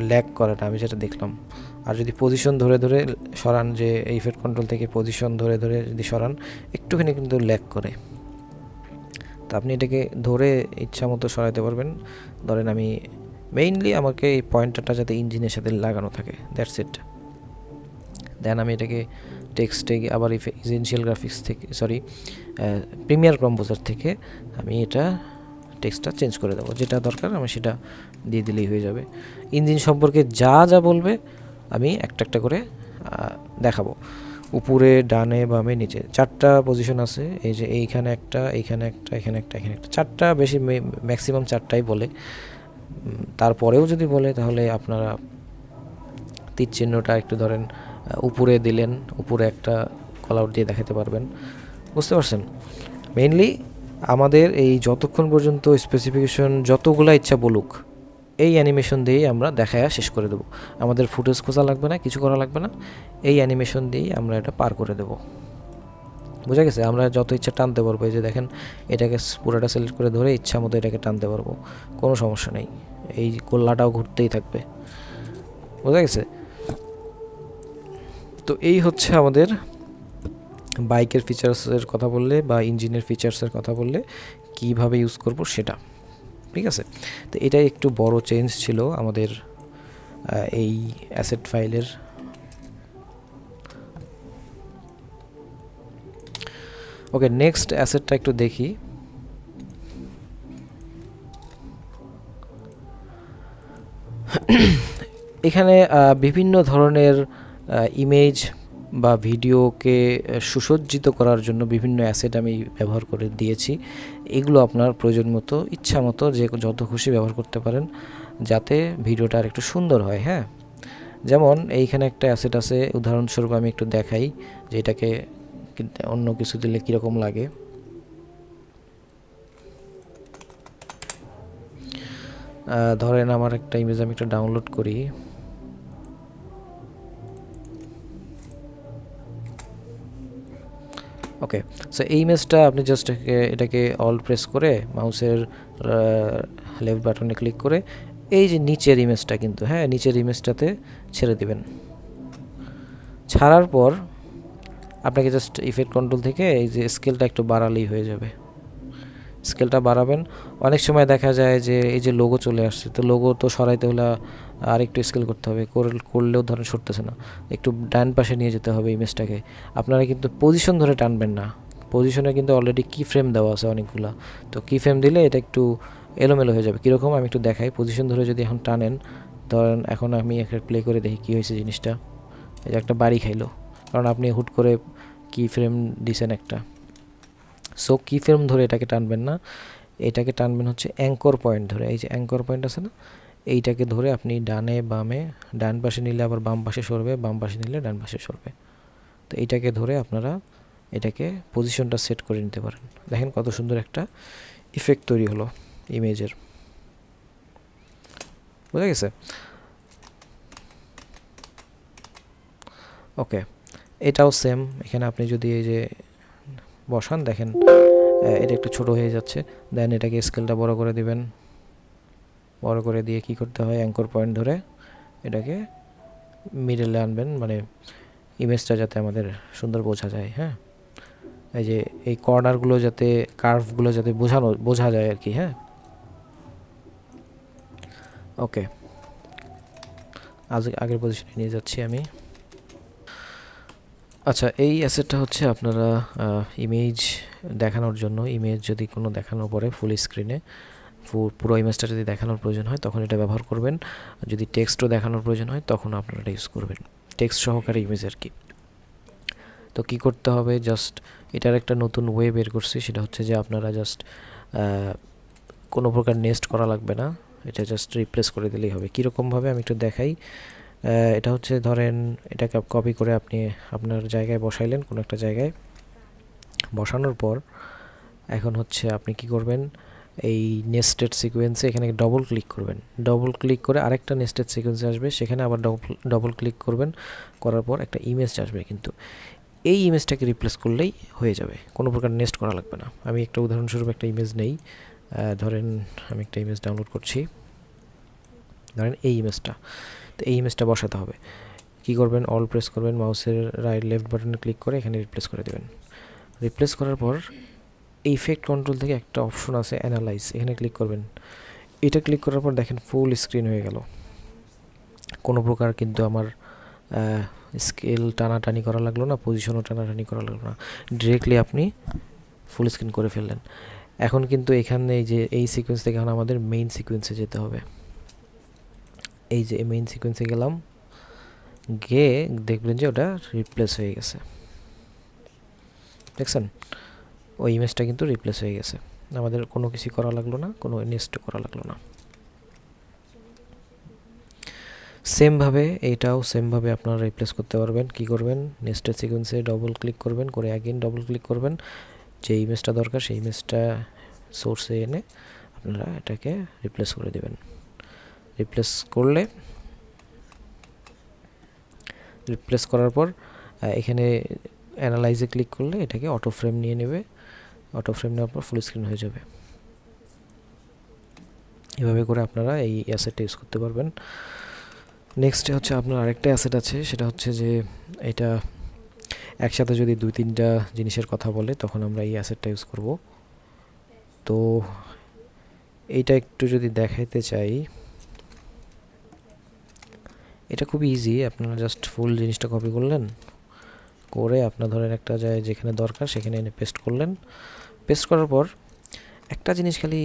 ল্যাগ করে না আমি যেটা দেখলাম। আর যদি পজিশন ধরে ধরে সরান, যে এই ইফেক্ট কন্ট্রোল থেকে পজিশন ধরে ধরে যদি সরান একটুখানি কিন্তু ল্যাগ করে। তো আপনি এটাকে ধরে ইচ্ছা মতো সরাতে পারবেন। ধরেন আমি মেইনলি আমাকে এই পয়েন্টারটা যাতে ইঞ্জিনের সাথে লাগানো থাকে, দ্যাটস ইট। দেন আমি এটাকে টেক্সটে আবার ইসেনশিয়াল গ্রাফিক্স থেকে প্রিমিয়ার কম্পোজার থেকে আমি এটা টেক্সটটা চেঞ্জ করে দেবো, যেটা দরকার আমি সেটা দিয়ে দিলেই হয়ে যাবে। ইঞ্জিন সম্পর্কে যা যা বলবে আমি একটা একটা করে দেখাবো। উপরে, ডানে, বামে, নিচে 4টা পজিশন আছে। এই যে এইখানে একটা, এইখানে একটা, এখানে একটা, এখানে একটা, 4টা, বেশি ম্যাক্সিমাম 4টাই বলে। তারপরেও যদি বলে তাহলে আপনারা তীর চিহ্নটা একটু ধরেন উপরে দিলেন, উপরে একটা কল আউট দিয়ে দেখাতে পারবেন। বুঝতে পারছেন? মেইনলি আমাদের এই যতক্ষণ পর্যন্ত স্পেসিফিকেশন যতগুলা ইচ্ছা বলুক, এই অ্যানিমেশন দিয়েই আমরা দেখায়া শেষ করে দেবো। আমাদের ফুটেজ খোঁজা লাগবে না, কিছু করা লাগবে না, এই অ্যানিমেশন দিয়েই আমরা এটা পার করে দেবো। বোঝা গেছে? আমরা যত ইচ্ছা টানতে পারবো। এই যে দেখেন, এটাকে পুরোটা সিলেক্ট করে ধরে ইচ্ছা মতো এটাকে টানতে পারবো, কোনো সমস্যা নেই। এই কোল্লাটাও ঘুরতেই থাকবে। বোঝা গেছে? তো এই হচ্ছে আমাদের বাইকের ফিচার্সের কথা বললে বা ইঞ্জিনের ফিচার্সের কথা বললে কিভাবে ইউজ করব সেটা। ঠিক আছে? তো এটাই একটু বড় চেঞ্জ ছিল আমাদের এই অ্যাসেট ফাইলের। ওকে, নেক্সট অ্যাসেটটা একটু দেখি। এখানে বিভিন্ন ধরনের ইমেজ বা ভিডিওকে সুসজ্জিত করার জন্য বিভিন্ন অ্যাসেট আমি ব্যবহার করে দিয়েছি। এগুলো আপনার প্রয়োজন মতো, ইচ্ছা মতো যে যত খুশি ব্যবহার করতে পারেন, যাতে ভিডিওটা আর একটু সুন্দর হয়। হ্যাঁ, যেমন এইখানে একটা অ্যাসেট আছে, উদাহরণস্বরূপ আমি একটু দেখাই যে এটাকে অন্য কিছু দিলে কীরকম লাগে। ধরেন আমার একটা ইমেজ আমি একটু ডাউনলোড করি। ওকে, সো এই ইমেজটা আপনি জাস্ট এটাকে অল প্রেস করে মাউসের লেফট বাটনে ক্লিক করে এই যে নিচের ইমেজটা, কিন্তু হ্যাঁ নিচের ইমেজটাতে ছেড়ে দিবেন। ছাড়ার পর আপনাকে জাস্ট ইফেক্ট কন্ট্রোল থেকে এই যে স্কেলটা একটু বাড়ালেই হয়ে যাবে। স্কেলটা বাড়াবেন। অনেক সময় দেখা যায় যে এই যে লোগো চলে আসছে, তো লোগো তো সরাইতে হলে আর একটু স্কেল করতে হবে, করলেও ধরেন সরতেছে না, একটু ডান পাশে নিয়ে যেতে হবে ইমেজটাকে। আপনারা কিন্তু পজিশন ধরে টানবেন না, পজিশনে কিন্তু অলরেডি কি ফ্রেম দেওয়া আছে অনেকগুলা, তো কি ফ্রেম দিলে এটা একটু এলোমেলো হয়ে যাবে। কীরকম আমি একটু দেখাই। পজিশন ধরে যদি এখন টানেন, ধরেন এখন আমি একটা প্লে করে দেখি কী হয়েছে জিনিসটা। এই যে একটা বাড়ি খাইলো, কারণ আপনি হুট করে কি ফ্রেম দিছেন একটা। সো কি ফ্রেম ধরে এটাকে টানবেন না, এটাকে টানবেন হচ্ছে অ্যাঙ্কর পয়েন্ট ধরে। এই যে অ্যাঙ্কর পয়েন্ট আছে না, এইটাকে ধরে আপনি ডানে বামে, ডান পাশে নিলে আবার বাম পাশে সরবে, বাম পাশে নিলে ডান পাশে সরবে। তো এইটাকে ধরে আপনারা এটাকে পজিশনটা সেট করে নিতে পারেন। দেখেন কত সুন্দর একটা ইফেক্ট তৈরি হলো ইমেজের। বুঝা গেছে? ওকে, এটাও সেম। এখানে আপনি যদি এই যে বসান, দেখেন এটা একটু ছোট হয়ে যাচ্ছে। দেন এটাকে স্কেলটা বড় করে দিবেন। বড় করে দিয়ে কি করতে হয়, অ্যাঙ্কর পয়েন্ট ধরে এটাকে মিডলে আনবেন, মানে ইমেজটা যাতে আমাদের সুন্দর বোঝা যায়। হ্যাঁ, এই যে এই কর্নারগুলো যাতে, কার্ভগুলো যাতে বোঝা যায় আর কি। হ্যাঁ, ওকে, আগের পজিশনে নিয়ে যাচ্ছি আমি। আচ্ছা, এই অ্যাসেটটা হচ্ছে আপনারা ইমেজ দেখানোর জন্য, ইমেজ যদি কোনো দেখানোর পরে ফুল স্ক্রিনে পুরো ইমেজটা যদি দেখানোর প্রয়োজন হয় তখন এটা ব্যবহার করবেন। যদি টেক্সটও দেখানোর প্রয়োজন হয় তখন আপনারা এটা ইউজ করবেন, টেক্সট সহকারে ইমেজ আর কি। তো কি করতে হবে, জাস্ট এটার একটা নতুন ওয়ে বের করছি, সেটা হচ্ছে যে আপনারা জাস্ট কোনো প্রকার নেস্ট করা লাগবে না, এটা জাস্ট রিপ্লেস করে দিলেই হবে। কীরকমভাবে আমি একটু দেখাই। এটা হচ্ছে ধরেন এটাকে কপি করে আপনি আপনার জায়গায় বসাইলেন, কোনো একটা জায়গায় বসানোর পর এখন হচ্ছে আপনি কি করবেন, এই নেস্টেড সিকোয়েন্সে এখানে ডবল ক্লিক করবেন। ডবল ক্লিক করে আরেকটা নেস্টেড সিকোয়েন্সে আসবে, সেখানে আবার ডবল ক্লিক করবেন। করার পর একটা ইমেজ আসবে, কিন্তু এই ইমেজটাকে রিপ্লেস করলেই হয়ে যাবে, কোনো প্রকার নেস্ট করা লাগবে না। আমি একটা উদাহরণস্বরূপ একটা ইমেজ নেই। ধরেন আমি একটা ইমেজ ডাউনলোড করছি। ধরেন এই ইমেজটা, তো এই ইমেজটা বসাতে হবে। কি করবেন, অল প্রেস করবেন, মাউসের লেফট বাটনে ক্লিক করে এখানে রিপ্লেস করে দেবেন। রিপ্লেস করার পর ইফেক্ট কন্ট্রোল থেকে একটা অপশন আছে অ্যানালাইজ, এখানে ক্লিক করবেন। এটা ক্লিক করার পর দেখেন ফুল স্ক্রিন হয়ে গেল, কোনো প্রকার কিন্তু আমার স্কেল টানাটানি করা লাগলো না, পজিশনও টানাটানি করা লাগলো না, ডিরেক্টলি আপনি ফুল স্ক্রিন করে ফেললেন। এখন কিন্তু এখানে এই যে এই সিকোয়েন্স থেকে এখন আমাদের মেইন সিকোয়েন্সে যেতে হবে। এই যে মেইন সিকোয়েন্সে গেলাম, গিয়ে দেখবেন যে ওটা রিপ্লেস হয়ে গেছে, দেখছেন ওই ইমেজটা কিন্তু রিপ্লেস হয়ে গেছে, আমাদের কোনো কিছু করা লাগলো না, কোনো নেক্সট করা লাগলো না। সেমভাবে এইটাও সেমভাবে আপনারা রিপ্লেস করতে পারবেন। কি করবেন, নেক্সটের সিকোয়েন্সে ডবল ক্লিক করবেন, করে অ্যাগেন ডবল ক্লিক করবেন, যে ইমেজটা দরকার সেই ইমেজটা সোর্সে এনে আপনারা এটাকে রিপ্লেস করে দেবেন। রিপ্লেস করলে, রিপ্লেস করার পর এখানে অ্যানালাইজে ক্লিক করলে এটাকে অটো ফ্রেম নিয়ে নেবে, অটো ফ্রেম নেওয়ার পর ফুল স্ক্রিন হয়ে যাবে। এভাবে করে আপনারা এই অ্যাসেটটা ইউজ করতে পারবেন। নেক্সট হচ্ছে আপনার আরেকটা অ্যাসেট আছে, সেটা হচ্ছে যে এটা একসাথে যদি 2-3টা জিনিসের কথা বলে তখন আমরা এই অ্যাসেটটা ইউজ করব। তো এইটা একটু যদি দেখাইতে চাই, এটা খুব ইজি, আপনারা জাস্ট ফুল জিনিসটা কপি করলেন, করে আপনার ধরেন একটা জায়গায় যেখানে দরকার সেখানে এনে পেস্ট করলেন। পেস্ট করার পর একটা জিনিস খালি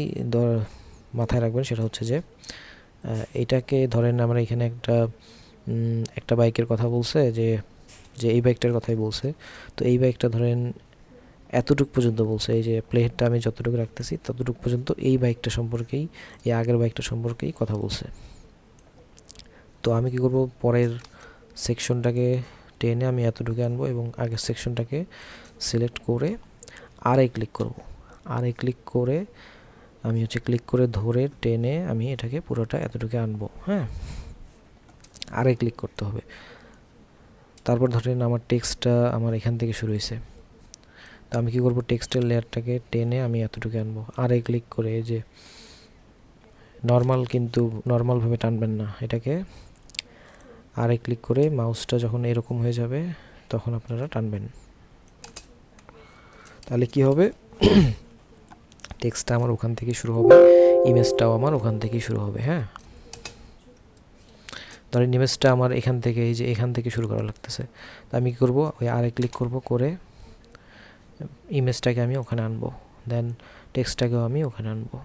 মাথায় রাখবেন, সেটা হচ্ছে যে এইটাকে ধরেন আমরা এখানে একটা বাইকের কথা বলছে, যে যে এই বাইকটার কথাই বলছে, তো এই বাইকটা ধরেন এতটুকু পর্যন্ত বলছে, এই যে প্লেটটা আমি যতটুকু রাখতেছি ততটুকু পর্যন্ত এই বাইকটা সম্পর্কেই, এই আগের বাইকটা সম্পর্কেই কথা বলছে। তো আমি কি করব, পরের সেকশনটাকে টেনে আমি এতটুকু আনবো এবং আগের সেকশনটাকে সিলেক্ট করে ক্লিক করব, ক্লিক করে আমি হচ্ছে ক্লিক করে ধরে টেনে আমি এটাকে পুরোটা এতটুকু আনবো। হ্যাঁ, ক্লিক করতে হবে। তারপর ধরেন আমার টেক্সটটা আমার এখান থেকে শুরু হয়েছে, তো আমি কি করব, টেক্সটের লেয়ারটাকে টেনে আমি এতটুকু আনবো, ক্লিক করে, এই যে নর্মাল, কিন্তু নর্মালভাবে টানবেন না, এটাকে ক্লিক করে মাউসটা যখন এরকম হয়ে যাবে তখন আপনারা টানবেন। তাহলে কি হবে, টেক্সটটা আমার ওখান থেকে শুরু হবে, ইমেজটাও আমার ওখান থেকেই শুরু হবে। হ্যাঁ, ধরেন ইমেজটা আমার এখান থেকে, এই যে এখান থেকে শুরু করা লাগতেছে, তো আমি কী করবো, ওই ক্লিক করব, করে ইমেজটাকে আমি ওখানে আনবো, দেন টেক্সটটাকেও আমি ওখানে আনবো,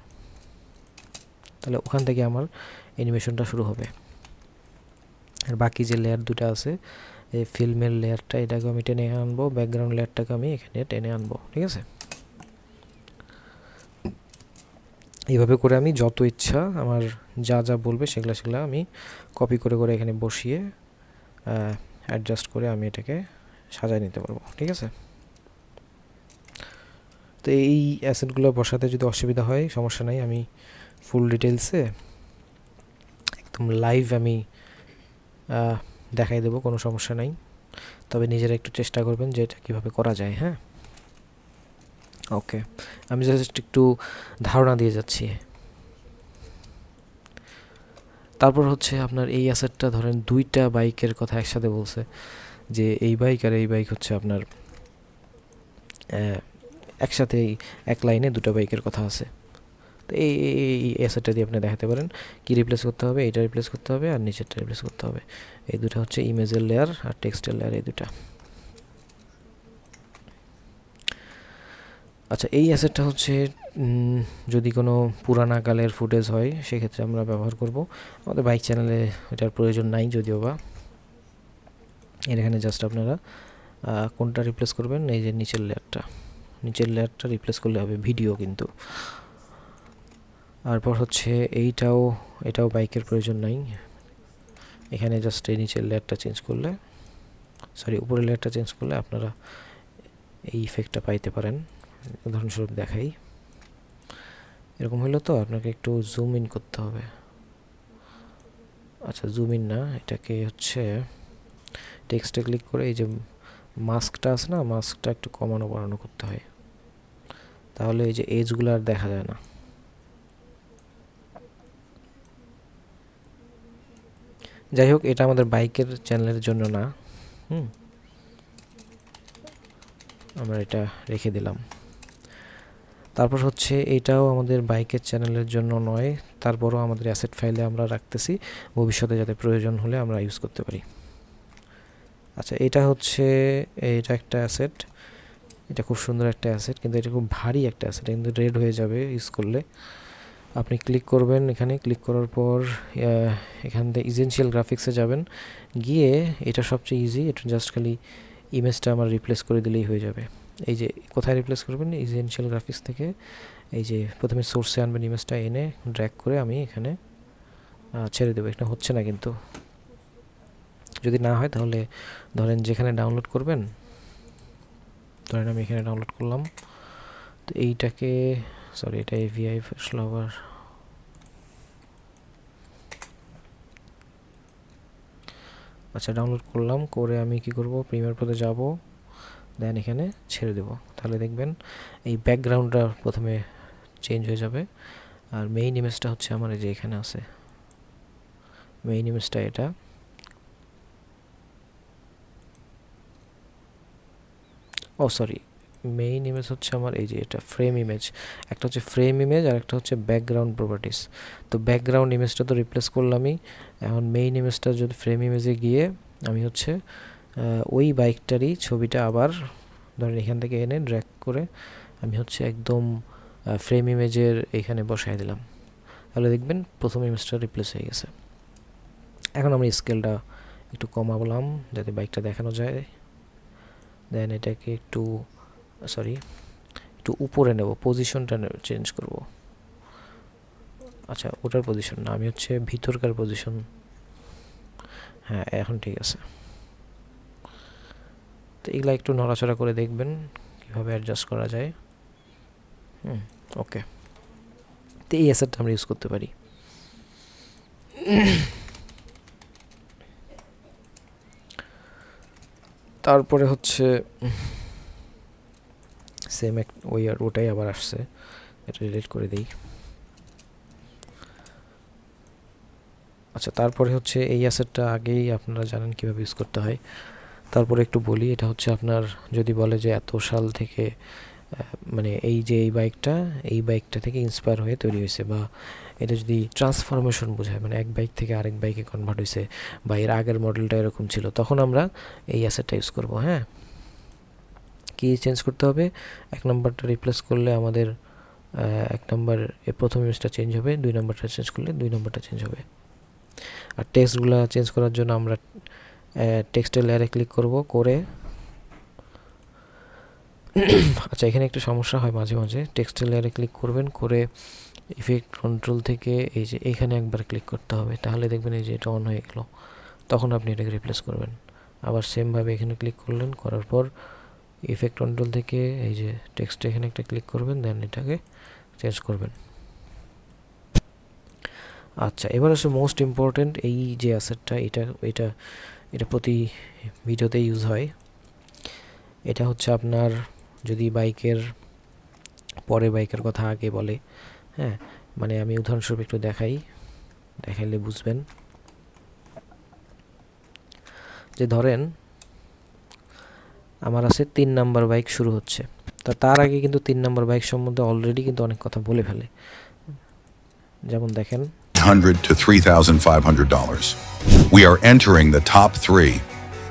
তাহলে ওখান থেকে আমার অ্যানিমেশনটা শুরু হবে। আর বাকি যে লেয়ার দুটো আছে, এই ফিল্মের লেয়ারটা, এটাকে আমি টেনে আনবো, ব্যাকগ্রাউন্ড লেয়ারটাকে আমি এখানে টেনে আনবো। ঠিক আছে, এইভাবে করে আমি যত ইচ্ছা আমার যা যা বলবে সেগুলো আমি কপি করে করে এখানে বসিয়ে অ্যাডজাস্ট করে আমি এটাকে সাজায় নিতে পারবো। ঠিক আছে, তো এই অ্যাসেটগুলো বসাতে যদি অসুবিধা হয় সমস্যা নাই, আমি ফুল ডিটেলসে একদম লাইভ আমি দেখাই দেবো, কোনো সমস্যা নাই। তবে নিজেরা একটু চেষ্টা করবেন যে এটা কীভাবে করা যায়। হ্যাঁ, ওকে, আমি জাস্ট একটু ধারণা দিয়ে যাচ্ছি। তারপর হচ্ছে আপনার এই অ্যাসেটটা ধরেন 2টা বাইকের কথা একসাথে বলছে, যে এই বাইক আর এই বাইক হচ্ছে আপনার একসাথে এক লাইনে 2টা বাইকের কথা আছে। তো এই অ্যাসেটটা দিয়ে আপনি দেখাতে পারেন কি রিপ্লেস করতে হবে, এটা রিপ্লেস করতে হবে আর নিচেরটা রিপ্লেস করতে হবে। এই দুটো হচ্ছে ইমেজের লেয়ার আর টেক্সটের লেয়ার, এই দুটা। আচ্ছা, এই অ্যাসেটটা হচ্ছে যদি কোনো পুরানা কালের ফুটেজ হয় সেক্ষেত্রে আমরা ব্যবহার করব। আমাদের বাইক চ্যানেলে এটার প্রয়োজন নাই যদিও বা, এখানে জাস্ট আপনারা কোনটা রিপ্লেস করবেন, এই যে নিচের লেয়ারটা রিপ্লেস করলে হবে ভিডিও কিন্তু। তারপর হচ্ছে এটাও বাইকের প্রয়োজন নাই, এখানে জাস্ট এই নিচের লেয়ারটা চেঞ্জ করলে, উপরের লেয়ারটা চেঞ্জ করলে আপনারা এই ইফেক্টটা পাইতে পারেন। উদাহরণস্বরূপ দেখাই, এরকম হলো, তো আপনাকে একটু জুম ইন করতে হবে। আচ্ছা, জুম ইন না, এটাকে হচ্ছে টেক্সটে ক্লিক করে এই যে মাস্কটা আছে না, মাস্কটা একটু কমানো বাড়ানো করতে হয়, তাহলে এই যে এজগুলো আর দেখা যায় না। যাই হোক, এটা আমাদের বাইকের চ্যানেলের জন্য না। আমরা এটা রেখে দিলাম। তারপর হচ্ছে এটাও আমাদের বাইকের চ্যানেলের জন্য নয়, তারপরও আমাদের অ্যাসেট ফাইলে আমরা রাখতেছি, ভবিষ্যতে যাতে প্রয়োজন হলে আমরা ইউজ করতে পারি। আচ্ছা, এটা হচ্ছে, এটা একটা অ্যাসেট, এটা খুব সুন্দর একটা অ্যাসেট, কিন্তু এটা খুব ভারী একটা অ্যাসেট, কিন্তু রেড হয়ে যাবে ইউজ করলে। আপনি ক্লিক করবেন, এখানে ক্লিক করার পর এখান থেকে ইসেনশিয়াল গ্রাফিক্সে যাবেন, গিয়ে এটা সবচেয়ে ইজি, এটা জাস্ট খালি ইমেজটা আমার রিপ্লেস করে দিলেই হয়ে যাবে। এই যে কোথায় রিপ্লেস করবেন, ইসেনশিয়াল গ্রাফিক্স থেকে এই যে প্রথমে সোর্সে আনবেন, ইমেজটা এনে ড্র্যাগ করে আমি এখানে ছেড়ে দেবো। এটা হচ্ছে না, কিন্তু যদি না হয় তাহলে ধরেন যেখানে ডাউনলোড করবেন, ধরেন আমি এখানে ডাউনলোড করলাম, তো এইটাকে, সরি এটা এভিআই ফ্লাওয়ার, আচ্ছা ডাউনলোড করলাম, করে আমি কি করব, প্রিমিয়ার প্রোতে যাব, দেন এখানে ছেড়ে দেব। তাহলে দেখবেন এই ব্যাকগ্রাউন্ডটা প্রথমে চেঞ্জ হয়ে যাবে, আর মেইন ইমেজটা হচ্ছে আমার এই যে এখানে আছে, মেইন ইমেজটা এটা। ও সরি, মেইন ইমেজ হচ্ছে আমার এই যে এটা ফ্রেম ইমেজ, একটা হচ্ছে ফ্রেম ইমেজ আর একটা হচ্ছে ব্যাকগ্রাউন্ড প্রপার্টিস। তো ব্যাকগ্রাউন্ড ইমেজটা তো রিপ্লেস করলামই, এখন মেইন ইমেজটা যদি ফ্রেম ইমেজে গিয়ে আমি হচ্ছে ওই বাইকটারই ছবিটা আবার ধরেন এখান থেকে এনে ড্র্যাগ করে আমি হচ্ছে একদম ফ্রেম ইমেজের এখানে বসাই দিলাম, তাহলে দেখবেন প্রথম ইমেজটা রিপ্লেস হয়ে গেছে। এখন আমরা স্কেলটা একটু কমাবলাম যাতে বাইকটা দেখানো যায়, দেন এটাকে একটু একটু উপরে নেব, পজিশনটা চেঞ্জ করব। আচ্ছা ওটার পজিশন না, আমি হচ্ছে ভিতরকার পজিশন, হ্যাঁ এখন ঠিক আছে। তো এগুলা একটু নড়াচড়া করে দেখবেন কীভাবে অ্যাডজাস্ট করা যায়। ওকে, তো এই অ্যাসেটটা আমরা ইউজ করতে পারি। তারপরে হচ্ছে সেম এক ওই আর ওটাই আবার আসছে, এটা ডিলিট করে দিই। আচ্ছা তারপরে হচ্ছে এই অ্যাসেটটা আগেই আপনারা জানেন কীভাবে ইউজ করতে হয়, তারপরে একটু বলি। এটা হচ্ছে আপনার যদি বলে যে এত সাল থেকে মানে এই যে এই বাইকটা থেকে ইন্সপায়ার হয়ে তৈরি হয়েছে, বা এটা যদি ট্রান্সফরমেশন বোঝায়, মানে এক বাইক থেকে আরেক বাইকে কনভার্ট হয়েছে, বা এর আগের মডেলটা এরকম ছিল, তখন আমরা এই অ্যাসেটটা ইউজ করব। হ্যাঁ, কি চেঞ্জ করতে হবে, এক নম্বরটা রিপ্লেস করলে আমাদের এক নম্বর প্রথম ইমেজটা চেঞ্জ হবে, দুই নম্বরটা চেঞ্জ করলে দুই নম্বরটা চেঞ্জ হবে। আর টেক্সটগুলো চেঞ্জ করার জন্য আমরা টেক্সটের লেয়ারে ক্লিক করব, করে আচ্ছা এখানে একটু সমস্যা হয় মাঝে মাঝে, টেক্সটের লেয়ারে ক্লিক করবেন, করে ইফেক্ট কন্ট্রোল থেকে এই যে এখানে একবার ক্লিক করতে হবে, তাহলে দেখবেন এই যে এটা অন হয়ে গেল, তখন আপনি এটাকে রিপ্লেস করবেন। আবার সেমভাবে এখানে ক্লিক করলেন, করার পর ইফেক্ট কন্ট্রোল থেকে এই যে টেক্সটে এখানে একটা ক্লিক করবেন, দেন এটাকে চেঞ্জ করবেন। আচ্ছা এবার হচ্ছে মোস্ট ইম্পর্ট্যান্ট, এই যে অ্যাসেটটা, এটা প্রতি ভিডিওতে ইউজ হয়। এটা হচ্ছে আপনার যদি বাইকের কথা আগে বলে, হ্যাঁ মানে আমি উদাহরণস্বরূপ একটু দেখাইলে বুঝবেন। যে ধরেন আমার আছে 3 নাম্বার বাইক শুরু হচ্ছে, তার আগে কিন্তু 3 নাম্বার বাইক সম্বন্ধে অলরেডি কিন্তু অনেক কথা বলে ফেলে, যেমন দেখেন $100 to $3,500. We are entering the top 3.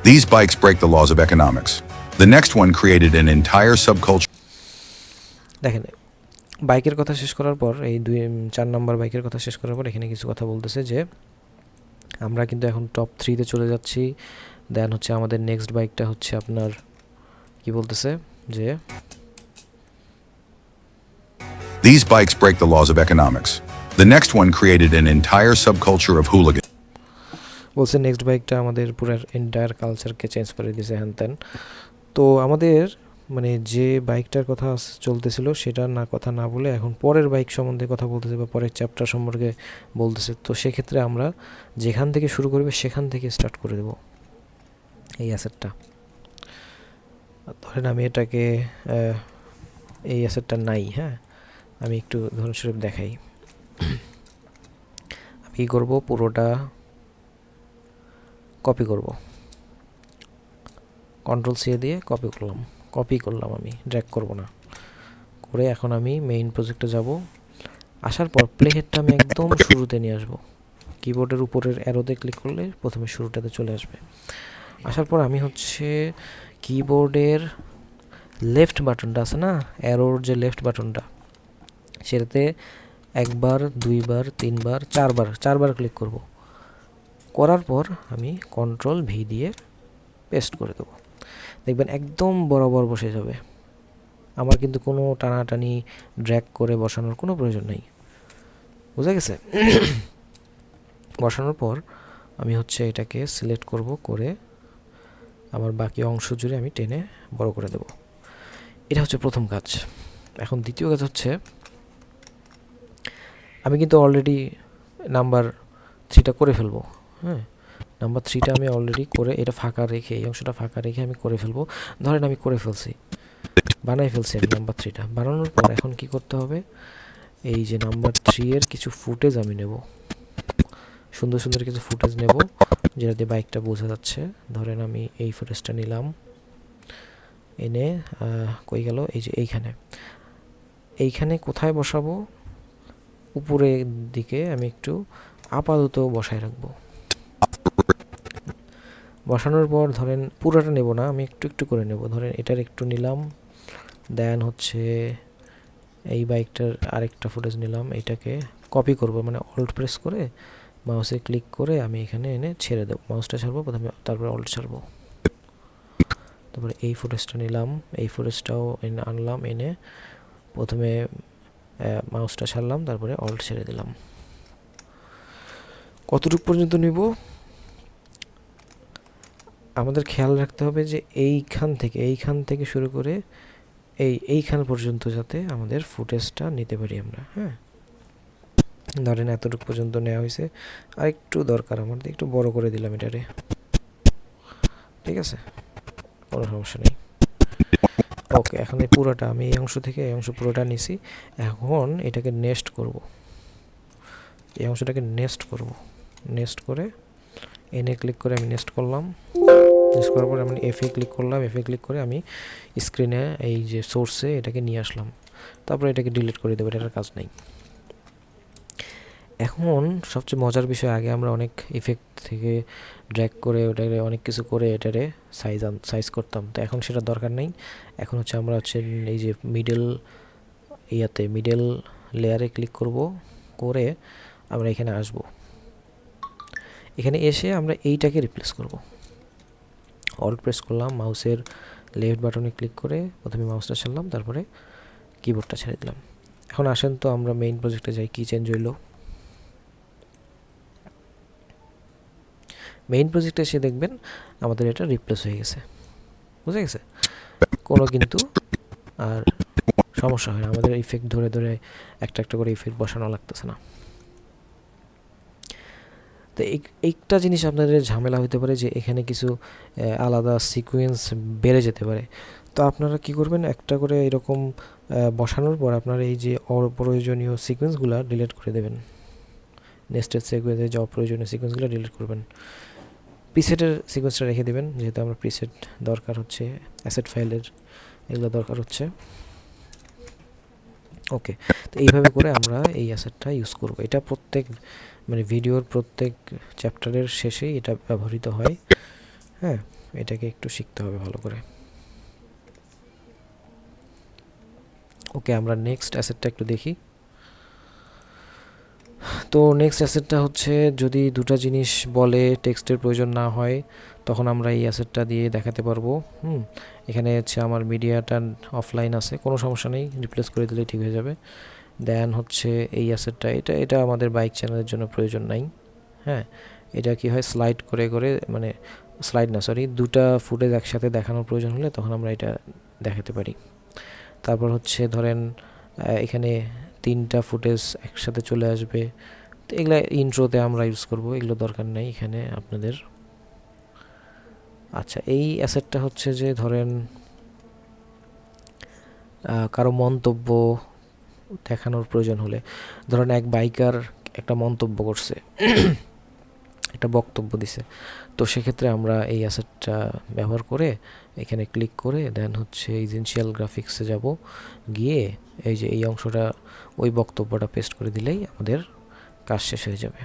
These bikes break the laws of economics. The next one created an entire subculture. দেখেন বাইকের কথা শেষ করার পর, এই 4 নাম্বার বাইকের কথা শেষ করার পর এখানে কিছু কথা বলতেছে যে আমরা কিন্তু এখন টপ 3-তে চলে যাচ্ছি। দেন হচ্ছে আমাদের নেক্সট বাইকটা হচ্ছে আপনার কি বলতেছে যে These bikes break the laws of economics. The next one created an entire subculture of hooligan. বলছে নেক্সট বাইকটা আমাদের পুরো এন্টায়ার কালচারকে চেঞ্জ করে দিয়েছে হ্যান ত্যান। তো আমাদের মানে যে বাইকটার কথা চলতেছিল সেটা কথা না বলে এখন পরের বাইক সম্বন্ধে কথা বলতেছে, বা পরের চ্যাপ্টার সম্পর্কে বলতেছে। তো সেক্ষেত্রে আমরা যেখান থেকে শুরু করবে সেখান থেকে স্টার্ট করে দেব এই অ্যাসেটটা। ধরেন আমি এটাকে এই অ্যাসেটটা নাই, হ্যাঁ আমি একটু উদাহরণস্বরূপ দেখাই। আমি কী করবো, পুরোটা কপি করব, কন্ট্রোল সি দিয়ে কপি করলাম, আমি ড্র্যাগ করব না। করে এখন আমি মেইন প্রজেক্টে যাব। আসার পর প্লে হেডটা আমি একদম শুরুতে নিয়ে আসব। কিবোর্ডের উপরের অ্যারোতে ক্লিক করলে প্রথমে শুরুটাতে চলে আসবে। আসার পর আমি হচ্ছে কিবোর্ডের লেফট বাটনটা আছে না, অ্যারোর যে লেফট বাটনটা, সেটাতে একবার, দুইবার, তিনবার, চারবার ক্লিক করব। করার পর আমি কন্ট্রোল ভি দিয়ে পেস্ট করে দেবো। দেখবেন একদম বরাবর বসে যাবে। আমার কিন্তু কোনো টানাটানি ড্র্যাগ করে বসানোর কোনো প্রয়োজন নেই। বুঝা গেছে? বসানোর পর আমি হচ্ছে এটাকে সিলেক্ট করব, করে আমার বাকি অংশ জুড়ে আমি টেনে বড় করে দেব। এটা হচ্ছে প্রথম কাজ। এখন দ্বিতীয় কাজ হচ্ছে, আমি কিন্তু অলরেডি নাম্বার 3টা করে ফেলবো। হ্যাঁ, নাম্বার 3টা আমি অলরেডি করে, এটা ফাঁকা রেখে, এই অংশটা ফাঁকা রেখে আমি করে ফেলবো। ধরেন আমি করে ফেলছি, বানাই ফেলছি আমি নাম্বার 3টা। বানানোর পর এখন কি করতে হবে, এই যে নাম্বার 3 এর কিছু ফুটেজ আমি নেব, সুন্দর সুন্দর কিছু ফুটেজ নেব, যেটা দিয়ে বাইকটা বোঝা যাচ্ছে। ধরেন আমি এই ফুটেজটা নিলাম, এনে কই গেল, এই যে এইখানে কোথায় বসাবো, উপরের দিকে আমি একটু আপাতত বসায় রাখবো। বসানোর পর ধরেন পুরোটা নেব না, আমি একটু একটু করে নেব। ধরেন এটার একটু নিলাম, দেন হচ্ছে এই বাইকটার আরেকটা ফুটেজ নিলাম, এটাকে কপি করব, মানে অল্ট প্রেস করে মাউসে ক্লিক করে আমি এখানে এনে ছেড়ে দেবো। মাউসটা ছাড়বো প্রথমে, তারপরে অল্ট ছাড়বো। তারপরে এই ফুটেজটা নিলাম, এই ফুটেজটাও এনে আনলাম, এনে প্রথমে মাউসটা ছাড়লাম, তারপরে অল্ট ছেড়ে দিলাম। কতটুকু পর্যন্ত নিব আমাদের খেয়াল রাখতে হবে, যে এইখান থেকে শুরু করে এইখান পর্যন্ত যাতে আমাদের ফুটেজটা নিতে পারি আমরা। হ্যাঁ, ধরেন এতটুকু পর্যন্ত নেওয়া হয়েছে, আর একটু দরকার আমার, একটু বড় করে দিলাম এটারে। ঠিক আছে, কোনো সমস্যা নেই। ওকে, এখন এই পুরোটা আমি এই অংশ থেকে এই অংশ পুরোটা নিছি। এখন এটাকে নেস্ট করব, এই অংশটাকে নেস্ট করে এনে ক্লিক করে আমি নেস্ট করলাম। নেস্ট করার পরে আমি এফে ক্লিক করলাম, এফে ক্লিক করে আমি স্ক্রিনে এই যে সোর্সে এটাকে নিয়ে আসলাম। তারপরে এটাকে ডিলিট করে দেবো, এটার কাজ নেই। এখন সবচেয়ে মজার বিষয়, আগে আমরা অনেক ইফেক্ট থেকে ড্র্যাগ করে ওটাকে অনেক কিছু করে এটারে সাইজ করতাম, তো এখন সেটা দরকার নেই। এখন হচ্ছে আমরা এই যে মিডল লেয়ারে ক্লিক করব, করে আমরা এখানে আসব। এখানে এসে আমরা এইটাকে রিপ্লেস করব। অল্ট প্রেস করলাম, মাউসের লেফট বাটনে ক্লিক করে প্রথমে মাউসটা ছাড়লাম, তারপরে কিবোর্ডটা ছেড়ে দিলাম। এখন আসেন তো আমরা মেইন প্রজেক্টে যাই, কি চেঞ্জ হইলো। মেইন প্রজেক্টে এসে দেখবেন আমাদের এটা রিপ্লেস হয়ে গেছে। বুঝে গেছে? কোনো কিন্তু আর সমস্যা হয় না, আমাদের ইফেক্ট ধরে ধরে একটা একটা করে ইফেক্ট বসানো লাগতেছে না। তো একটা জিনিস আপনাদের ঝামেলা হতে পারে, যে এখানে কিছু আলাদা সিকোয়েন্স বেড়ে যেতে পারে। তো আপনারা কি করবেন, একটা করে এরকম বসানোর পর আপনারা এই যে অপ্রয়োজনীয় সিকোয়েন্সগুলো ডিলিট করে দেবেন। নেস্টেড সিকোয়েন্সে যে অপ্রয়োজনীয় সিকোয়েন্সগুলো ডিলিট করবেন। প্রিসেটের সিকোয়েন্সটা রেখে দেবেন, যেহেতু আমরা প্রিসেট দরকার হচ্ছে, অ্যাসেট ফাইলের এগুলো দরকার হচ্ছে। ওকে, তো এইভাবে করে আমরা এই অ্যাসেটটা ইউজ করব। এটা ভিডিওর প্রত্যেক চ্যাপ্টারের শেষেই এটা ব্যবহৃত হয়। হ্যাঁ, এটাকে একটু শিখতে হবে ভালো করে। ওকে, আমরা নেক্সট অ্যাসেটটা একটু দেখি। তো নেক্সট অ্যাসেটটা হচ্ছে, যদি দুটো জিনিস বলে টেক্সটের প্রয়োজন না হয়, তখন আমরা এই অ্যাসেটটা দিয়ে দেখাতে পারবো। এখানে হচ্ছে আমার মিডিয়াটা অফলাইন আছে, কোনো সমস্যা নেই, রিপ্লেস করে দিলেই ঠিক হয়ে যাবে। দেন হচ্ছে এই অ্যাসেটটা, এটা আমাদের বাইক চ্যানেলের জন্য প্রয়োজন নাই। হ্যাঁ, এটা কি হয়, স্লাইড করে করে, মানে স্লাইড না, সরি, দুটা ফুটেজ একসাথে দেখানোর প্রয়োজন হলে তখন আমরা এটা দেখাতে পারি। তারপর হচ্ছে ধরেন এখানে 3টা ফুটেজ একসাথে চলে আসবে, তো এগুলো ইন্ট্রোতে আমরা ইউজ করব, এগুলো দরকার নেই এখানে আপনাদের। আচ্ছা, এই অ্যাসেটটা হচ্ছে যে ধরেন কারো মন্তব্য দেখানোর প্রয়োজন হলে, ধরেন এক বাইকার একটা মন্তব্য করছে, একটা বক্তব্য দিছে। তো সেক্ষেত্রে আমরা এই অ্যাসেটটা ব্যবহার করে এখানে ক্লিক করে দেন হচ্ছে এসেনশিয়াল গ্রাফিক্সে যাব, গিয়ে এই যে এই অংশটা ওই বক্তব্যটা পেস্ট করে দিলেই আমাদের কাজ শেষ হয়ে যাবে।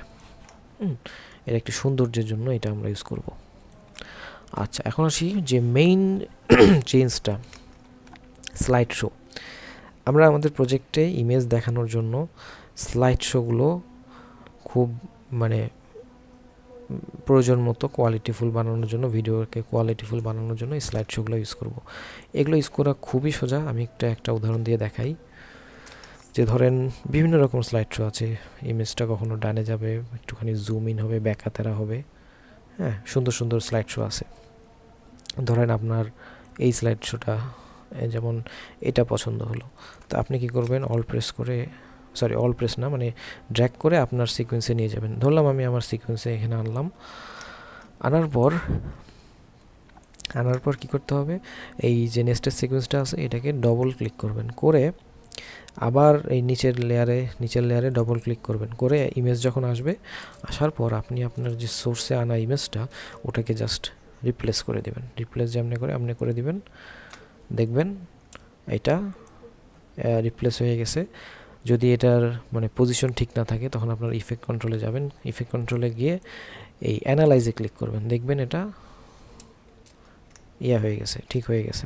এর একটি সৌন্দর্যের জন্য এটা আমরা ইউজ করব। আচ্ছা, এখন আসি যে মেইন চেঞ্জটা, স্লাইড শো। আমরা আমাদের প্রজেক্টে ইমেজ দেখানোর জন্য স্লাইড শোগুলো খুব মানে প্রয়োজন মতো কোয়ালিটিফুল বানানোর জন্য, ভিডিওকে কোয়ালিটিফুল বানানোর জন্য এই স্লাইড শোগুলো ইউজ করব। এগুলো ইউজ করা খুবই সোজা। আমি একটা উদাহরণ দিয়ে দেখাই। যে ধরেন বিভিন্ন রকম স্লাইড শো আছে, ইমেজটা কখনো ডানে যাবে, একটুখানি জুম ইন হবে, ব্যাকাতেরা হবে, হ্যাঁ, সুন্দর সুন্দর স্লাইড শো আছে। ধরেন আপনার এই স্লাইড শোটা যেমন এটা পছন্দ হলো, তো আপনি কি করবেন, অল প্রেস না, মানে ড্র্যাগ করে আপনার সিকোয়েন্সে নিয়ে যাবেন। ধরলাম আমি আমার সিকোয়েন্সে এখানে আনলাম, আনার পর কি করতে হবে, এই যে নেক্সটের সিকোয়েন্সটা আছে এটাকে ডবল ক্লিক করবেন, করে আবার এই নিচের লেয়ারে ডবল ক্লিক করবেন, করে ইমেজ যখন আসবে, আসার পর আপনি আপনার যে সোর্সে আনা ইমেজটা ওটাকে জাস্ট রিপ্লেস করে দেবেন। রিপ্লেস যেমনি করে আপনি করে দিবেন, দেখবেন এটা রিপ্লেস হয়ে গেছে। যদি এটার মানে পজিশন ঠিক না থাকে তখন আপনার ইফেক্ট কন্ট্রোলে যাবেন, ইফেক্ট কন্ট্রোলে গিয়ে এই অ্যানালাইজে ক্লিক করবেন, দেখবেন এটা হয়ে গেছে, ঠিক হয়ে গেছে।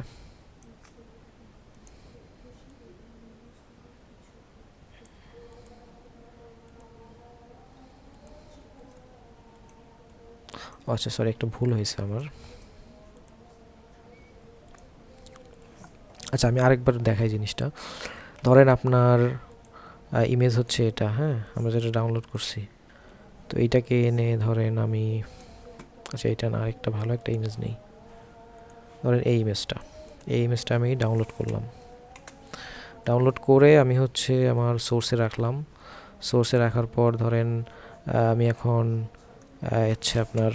আচ্ছা সরি, একটা ভুল হয়েছে আমার। আচ্ছা আমি আরেকবার দেখাই জিনিসটা। ধরেন আপনার ইমেজ হচ্ছে এটা, হ্যাঁ, আমরা যেটা ডাউনলোড করছি, তো এইটাকে এনে ধরেন আমি, আচ্ছা এটা না, আরেকটা ভালো একটা ইমেজ নেই। ধরেন এই ইমেজটা আমি ডাউনলোড করলাম, ডাউনলোড করে আমি হচ্ছে আমার সোর্সে রাখলাম। সোর্সে রাখার পর ধরেন আমি এখন হচ্ছে আপনার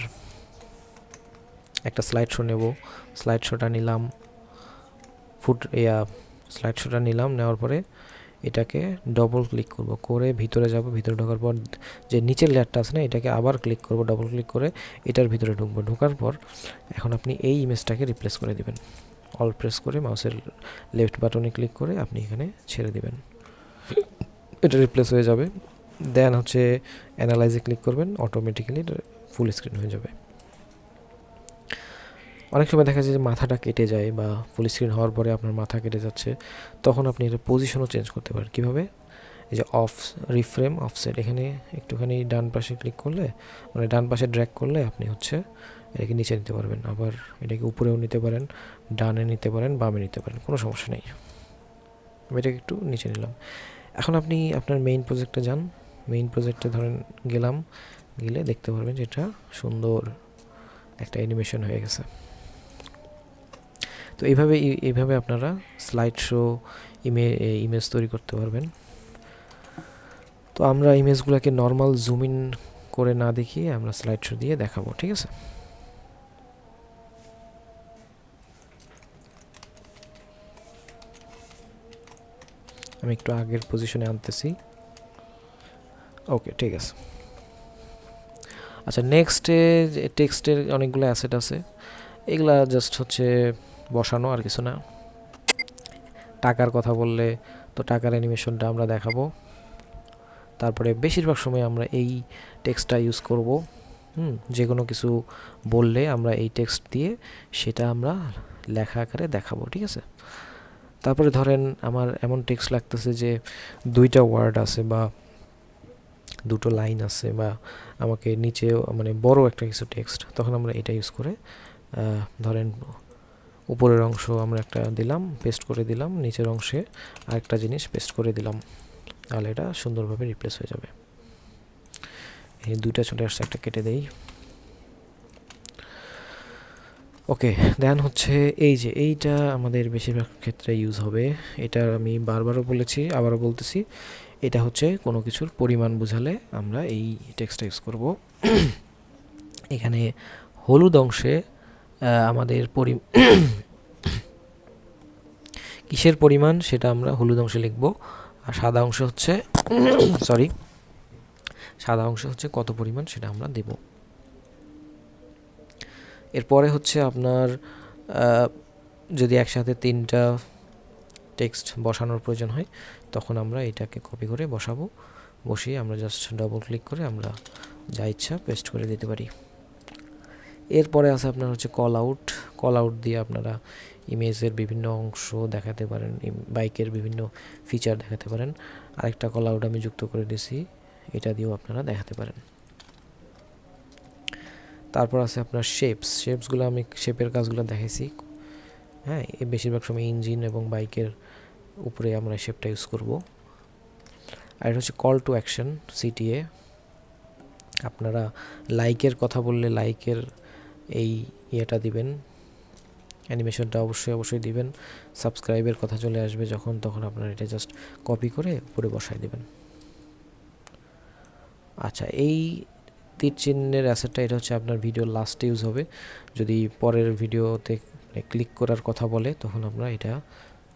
একটা স্লাইড শো নেব, স্লাইড শোটা নিলাম, নেওয়ার পরে এটাকে ডবল ক্লিক করব, করে ভিতরে যাব, ভিতরে ঢোকার পর যে নিচের লেয়ারটা আছে না, এটাকে আবার ক্লিক করব, ডবল ক্লিক করে এটার ভিতরে ঢুকবো। ঢোকার পর এখন আপনি এই ইমেজটাকে রিপ্লেস করে দিবেন, অল প্রেস করে মাউসের লেফট বাটনে ক্লিক করে আপনি এখানে ছেড়ে দিবেন, এটা রিপ্লেস হয়ে যাবে। দেন হচ্ছে অ্যানালাইজে ক্লিক করবেন, অটোমেটিক্যালি ফুল স্ক্রিন হয়ে যাবে। অনেক সময় দেখা যায় যে মাথাটা কেটে যায়, বা ফুল স্ক্রিন হওয়ার পরে আপনার মাথা কেটে যাচ্ছে, তখন আপনি এর পজিশনও চেঞ্জ করতে পারেন। কীভাবে, এই যে রিফ্রেম অফসেট, এখানে একটুখানি ডান পাশে ক্লিক করলে, মানে ডান পাশে ড্র্যাগ করলে আপনি হচ্ছে এটাকে নিচে নিতে পারবেন, আবার এটাকে উপরেও নিতে পারেন, ডানে নিতে পারেন, বামে নিতে পারেন, কোনো সমস্যা নেই। আমি এটাকে একটু নিচে নিলাম। এখন আপনি আপনার মেইন প্রজেক্টে যান, মেইন প্রজেক্টে ধরেন গেলে দেখতে পারবেন যে এটা সুন্দর একটা অ্যানিমেশন হয়ে গেছে। তো এইভাবে আপনারা স্লাইড শো ইমেজ তৈরি করতে পারবেন। তো আমরা ইমেজগুলোকে নর্মাল জুম ইন করে না দেখিয়ে আমরা স্লাইড শো দিয়ে দেখাবো, ঠিক আছে? আমি একটু আগের পজিশনে আনতেছি। ওকে, ঠিক আছে। আচ্ছা, নেক্সটে টেক্সটের অনেকগুলো অ্যাসেট আছে, এগুলা জাস্ট হচ্ছে বসানো, আর কিছু না। টাকার কথা বললে তো টাকার অ্যানিমেশনটা আমরা দেখাবো। তারপরে বেশিরভাগ সময় আমরা এই টেক্সটটা ইউজ করব। যে কোনো কিছু বললে আমরা এই টেক্সট দিয়ে সেটা আমরা লেখা আকারে দেখাবো, ঠিক আছে? তারপরে ধরেন আমার এমন টেক্সট লাগতেছে যে 2টা ওয়ার্ড আছে বা 2টো লাইন আছে, বা আমাকে নিচে মানে বড় একটা কিছু টেক্সট, তখন আমরা এটা ইউজ করে ধরেন উপরের অংশ আমরা একটা দিলাম, পেস্ট করে দিলাম, নিচের অংশে আরেকটা জিনিস পেস্ট করে দিলাম, তাহলে এটা সুন্দরভাবে রিপ্লেস হয়ে যাবে। এই 2টা চলে আসছে, একটা কেটে দেই। ওকে, দেন হচ্ছে এই যে এইটা আমাদের বেশিরভাগ ক্ষেত্রে ইউজ হবে। এটা আমি বারবারও বলেছি, আবারও বলতেছি, এটা হচ্ছে কোনো কিছুর পরিমাণ বোঝালে আমরা এই টেক্সটটা ইউজ করব। এখানে হলুদ অংশে আমাদের কিসের পরিমাণ সেটা আমরা হলুদ অংশে লিখব, আর সাদা অংশ হচ্ছে সাদা অংশ হচ্ছে কত পরিমাণ সেটা আমরা দেব। এরপরে হচ্ছে আপনার যদি একসাথে 3টা টেক্সট বসানোর প্রয়োজন হয় তখন আমরা এটাকে কপি করে বসাবো, বসিয়ে আমরা জাস্ট ডবল ক্লিক করে আমরা যা ইচ্ছা পেস্ট করে দিতে পারি। এরপরে আছে আপনার হচ্ছে কল আউট দিয়ে আপনারা ইমেজের বিভিন্ন অংশ দেখাতে পারেন, বাইকের বিভিন্ন ফিচার দেখাতে পারেন। আরেকটা কল আউট আমি যুক্ত করে দিয়েছি, এটা দিয়েও আপনারা দেখাতে পারেন। তারপর আছে আপনার শেপসগুলো আমি শেপের কাজগুলো দেখাইছি। হ্যাঁ, বেশিরভাগ সময় ইঞ্জিন এবং বাইকের উপরে আমরা শেপটা ইউজ করব। আর এটা হচ্ছে কল টু অ্যাকশন, সিটিএ। আপনারা লাইকের কথা বললে লাইকের এই ইয়েটা দিবেন, অ্যানিমেশনটা অবশ্যই দিবেন। সাবস্ক্রাইবের কথা চলে আসবে যখন, তখন আপনারা এটা জাস্ট কপি করে উপরে বসায় দিবেন। আচ্ছা, এই তীর চিহ্নের অ্যাসেটটা এটা হচ্ছে আপনার ভিডিও লাস্টে ইউজ হবে। যদি পরের ভিডিওতে ক্লিক করার কথা বলে তখন আমরা এটা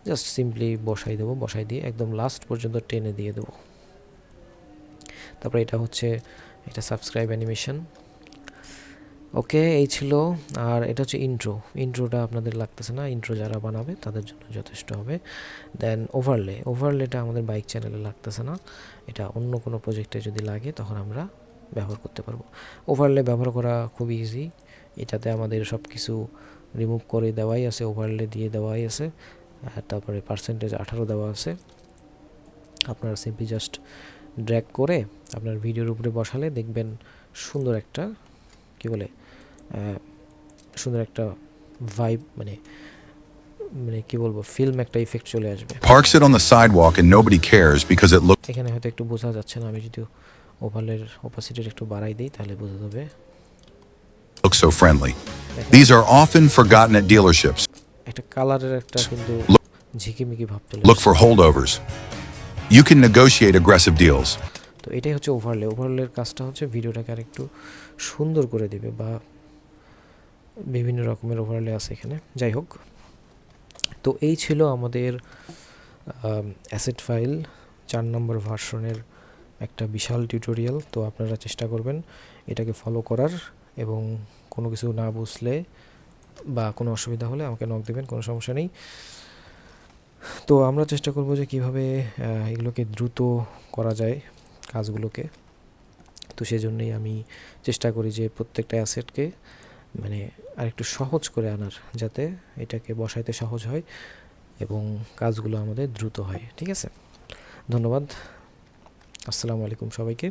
জাস্ট সিম্পলি বসাই দেবো, বসাই দিয়ে একদম লাস্ট পর্যন্ত টেনে দিয়ে দেবো। তারপরে এটা হচ্ছে এটা সাবস্ক্রাইব অ্যানিমেশন। ওকে, এই ছিল। আর এটা হচ্ছে ইন্ট্রোটা আপনাদের লাগতেছে না, ইন্ট্রো যারা বানাবে তাদের জন্য যথেষ্ট হবে। দেন ওভারলেটা আমাদের বাইক চ্যানেলে লাগতেছে না, এটা অন্য কোনো প্রজেক্টে যদি লাগে তখন আমরা ব্যবহার করতে পারবো। ওভারলে ব্যবহার করা খুবই ইজি, এটাতে আমাদের সব কিছু রিমুভ করে দেওয়াই আছে, ওভারলে দিয়ে দেওয়াই আছে। আর তারপরে পার্সেন্টেজ 18 দেওয়া আছে। আপনারা সিম্পলি জাস্ট ড্র্যাগ করে আপনার ভিডিওর উপরে বসালে দেখবেন সুন্দর একটা সুন্দর একটা ভাইব, মানে কি বলবো, ফিল্ম একটা ইফেক্ট চলে আসবে। Parks it on the sidewalk and nobody cares because it এখানে হয়তো একটু বোঝা যাচ্ছে না, আমি যদি ওভালের অপাসিটির একটু বাড়াই দিই তাহলে বোঝা যাবে। looks so friendly. These are often forgotten at dealerships. একটা কালারের একটা কিন্তু ঝিকিমিকি ভাব চলে Look আসে। for holdovers. You can negotiate aggressive deals. তো এটাই হচ্ছে ওভারলের কাজটা হচ্ছে ভিডিওটাকে আরেকটু সুন্দর করে দিবে, বা বিভিন্ন রকমের ওভারলে আছে এখানে। যাই হোক, তো এই ছিল আমাদের অ্যাসেট ফাইল 4 নম্বর ভার্সনের একটা বিশাল টিউটোরিয়াল। তো আপনারা চেষ্টা করবেন এটাকে ফলো করার, এবং কোনো কিছু না বুঝলে বা কোনো অসুবিধা হলে আমাকে নক দেবেন, কোনো সমস্যা নেই। তো আমরা চেষ্টা করব যে কীভাবে এগুলোকে দ্রুত করা যায় কাজগুলোকে। তো সেজন্যই আমি চেষ্টা করি যে প্রত্যেকটা অ্যাসেটকে মানে আরেকটু সহজ করে আনার, যাতে এটাকে বসাইতে সহজ হয় এবং কাজগুলো আমাদের দ্রুত হয়। ঠিক আছে, ধন্যবাদ। আসসালামু আলাইকুম সবাইকে।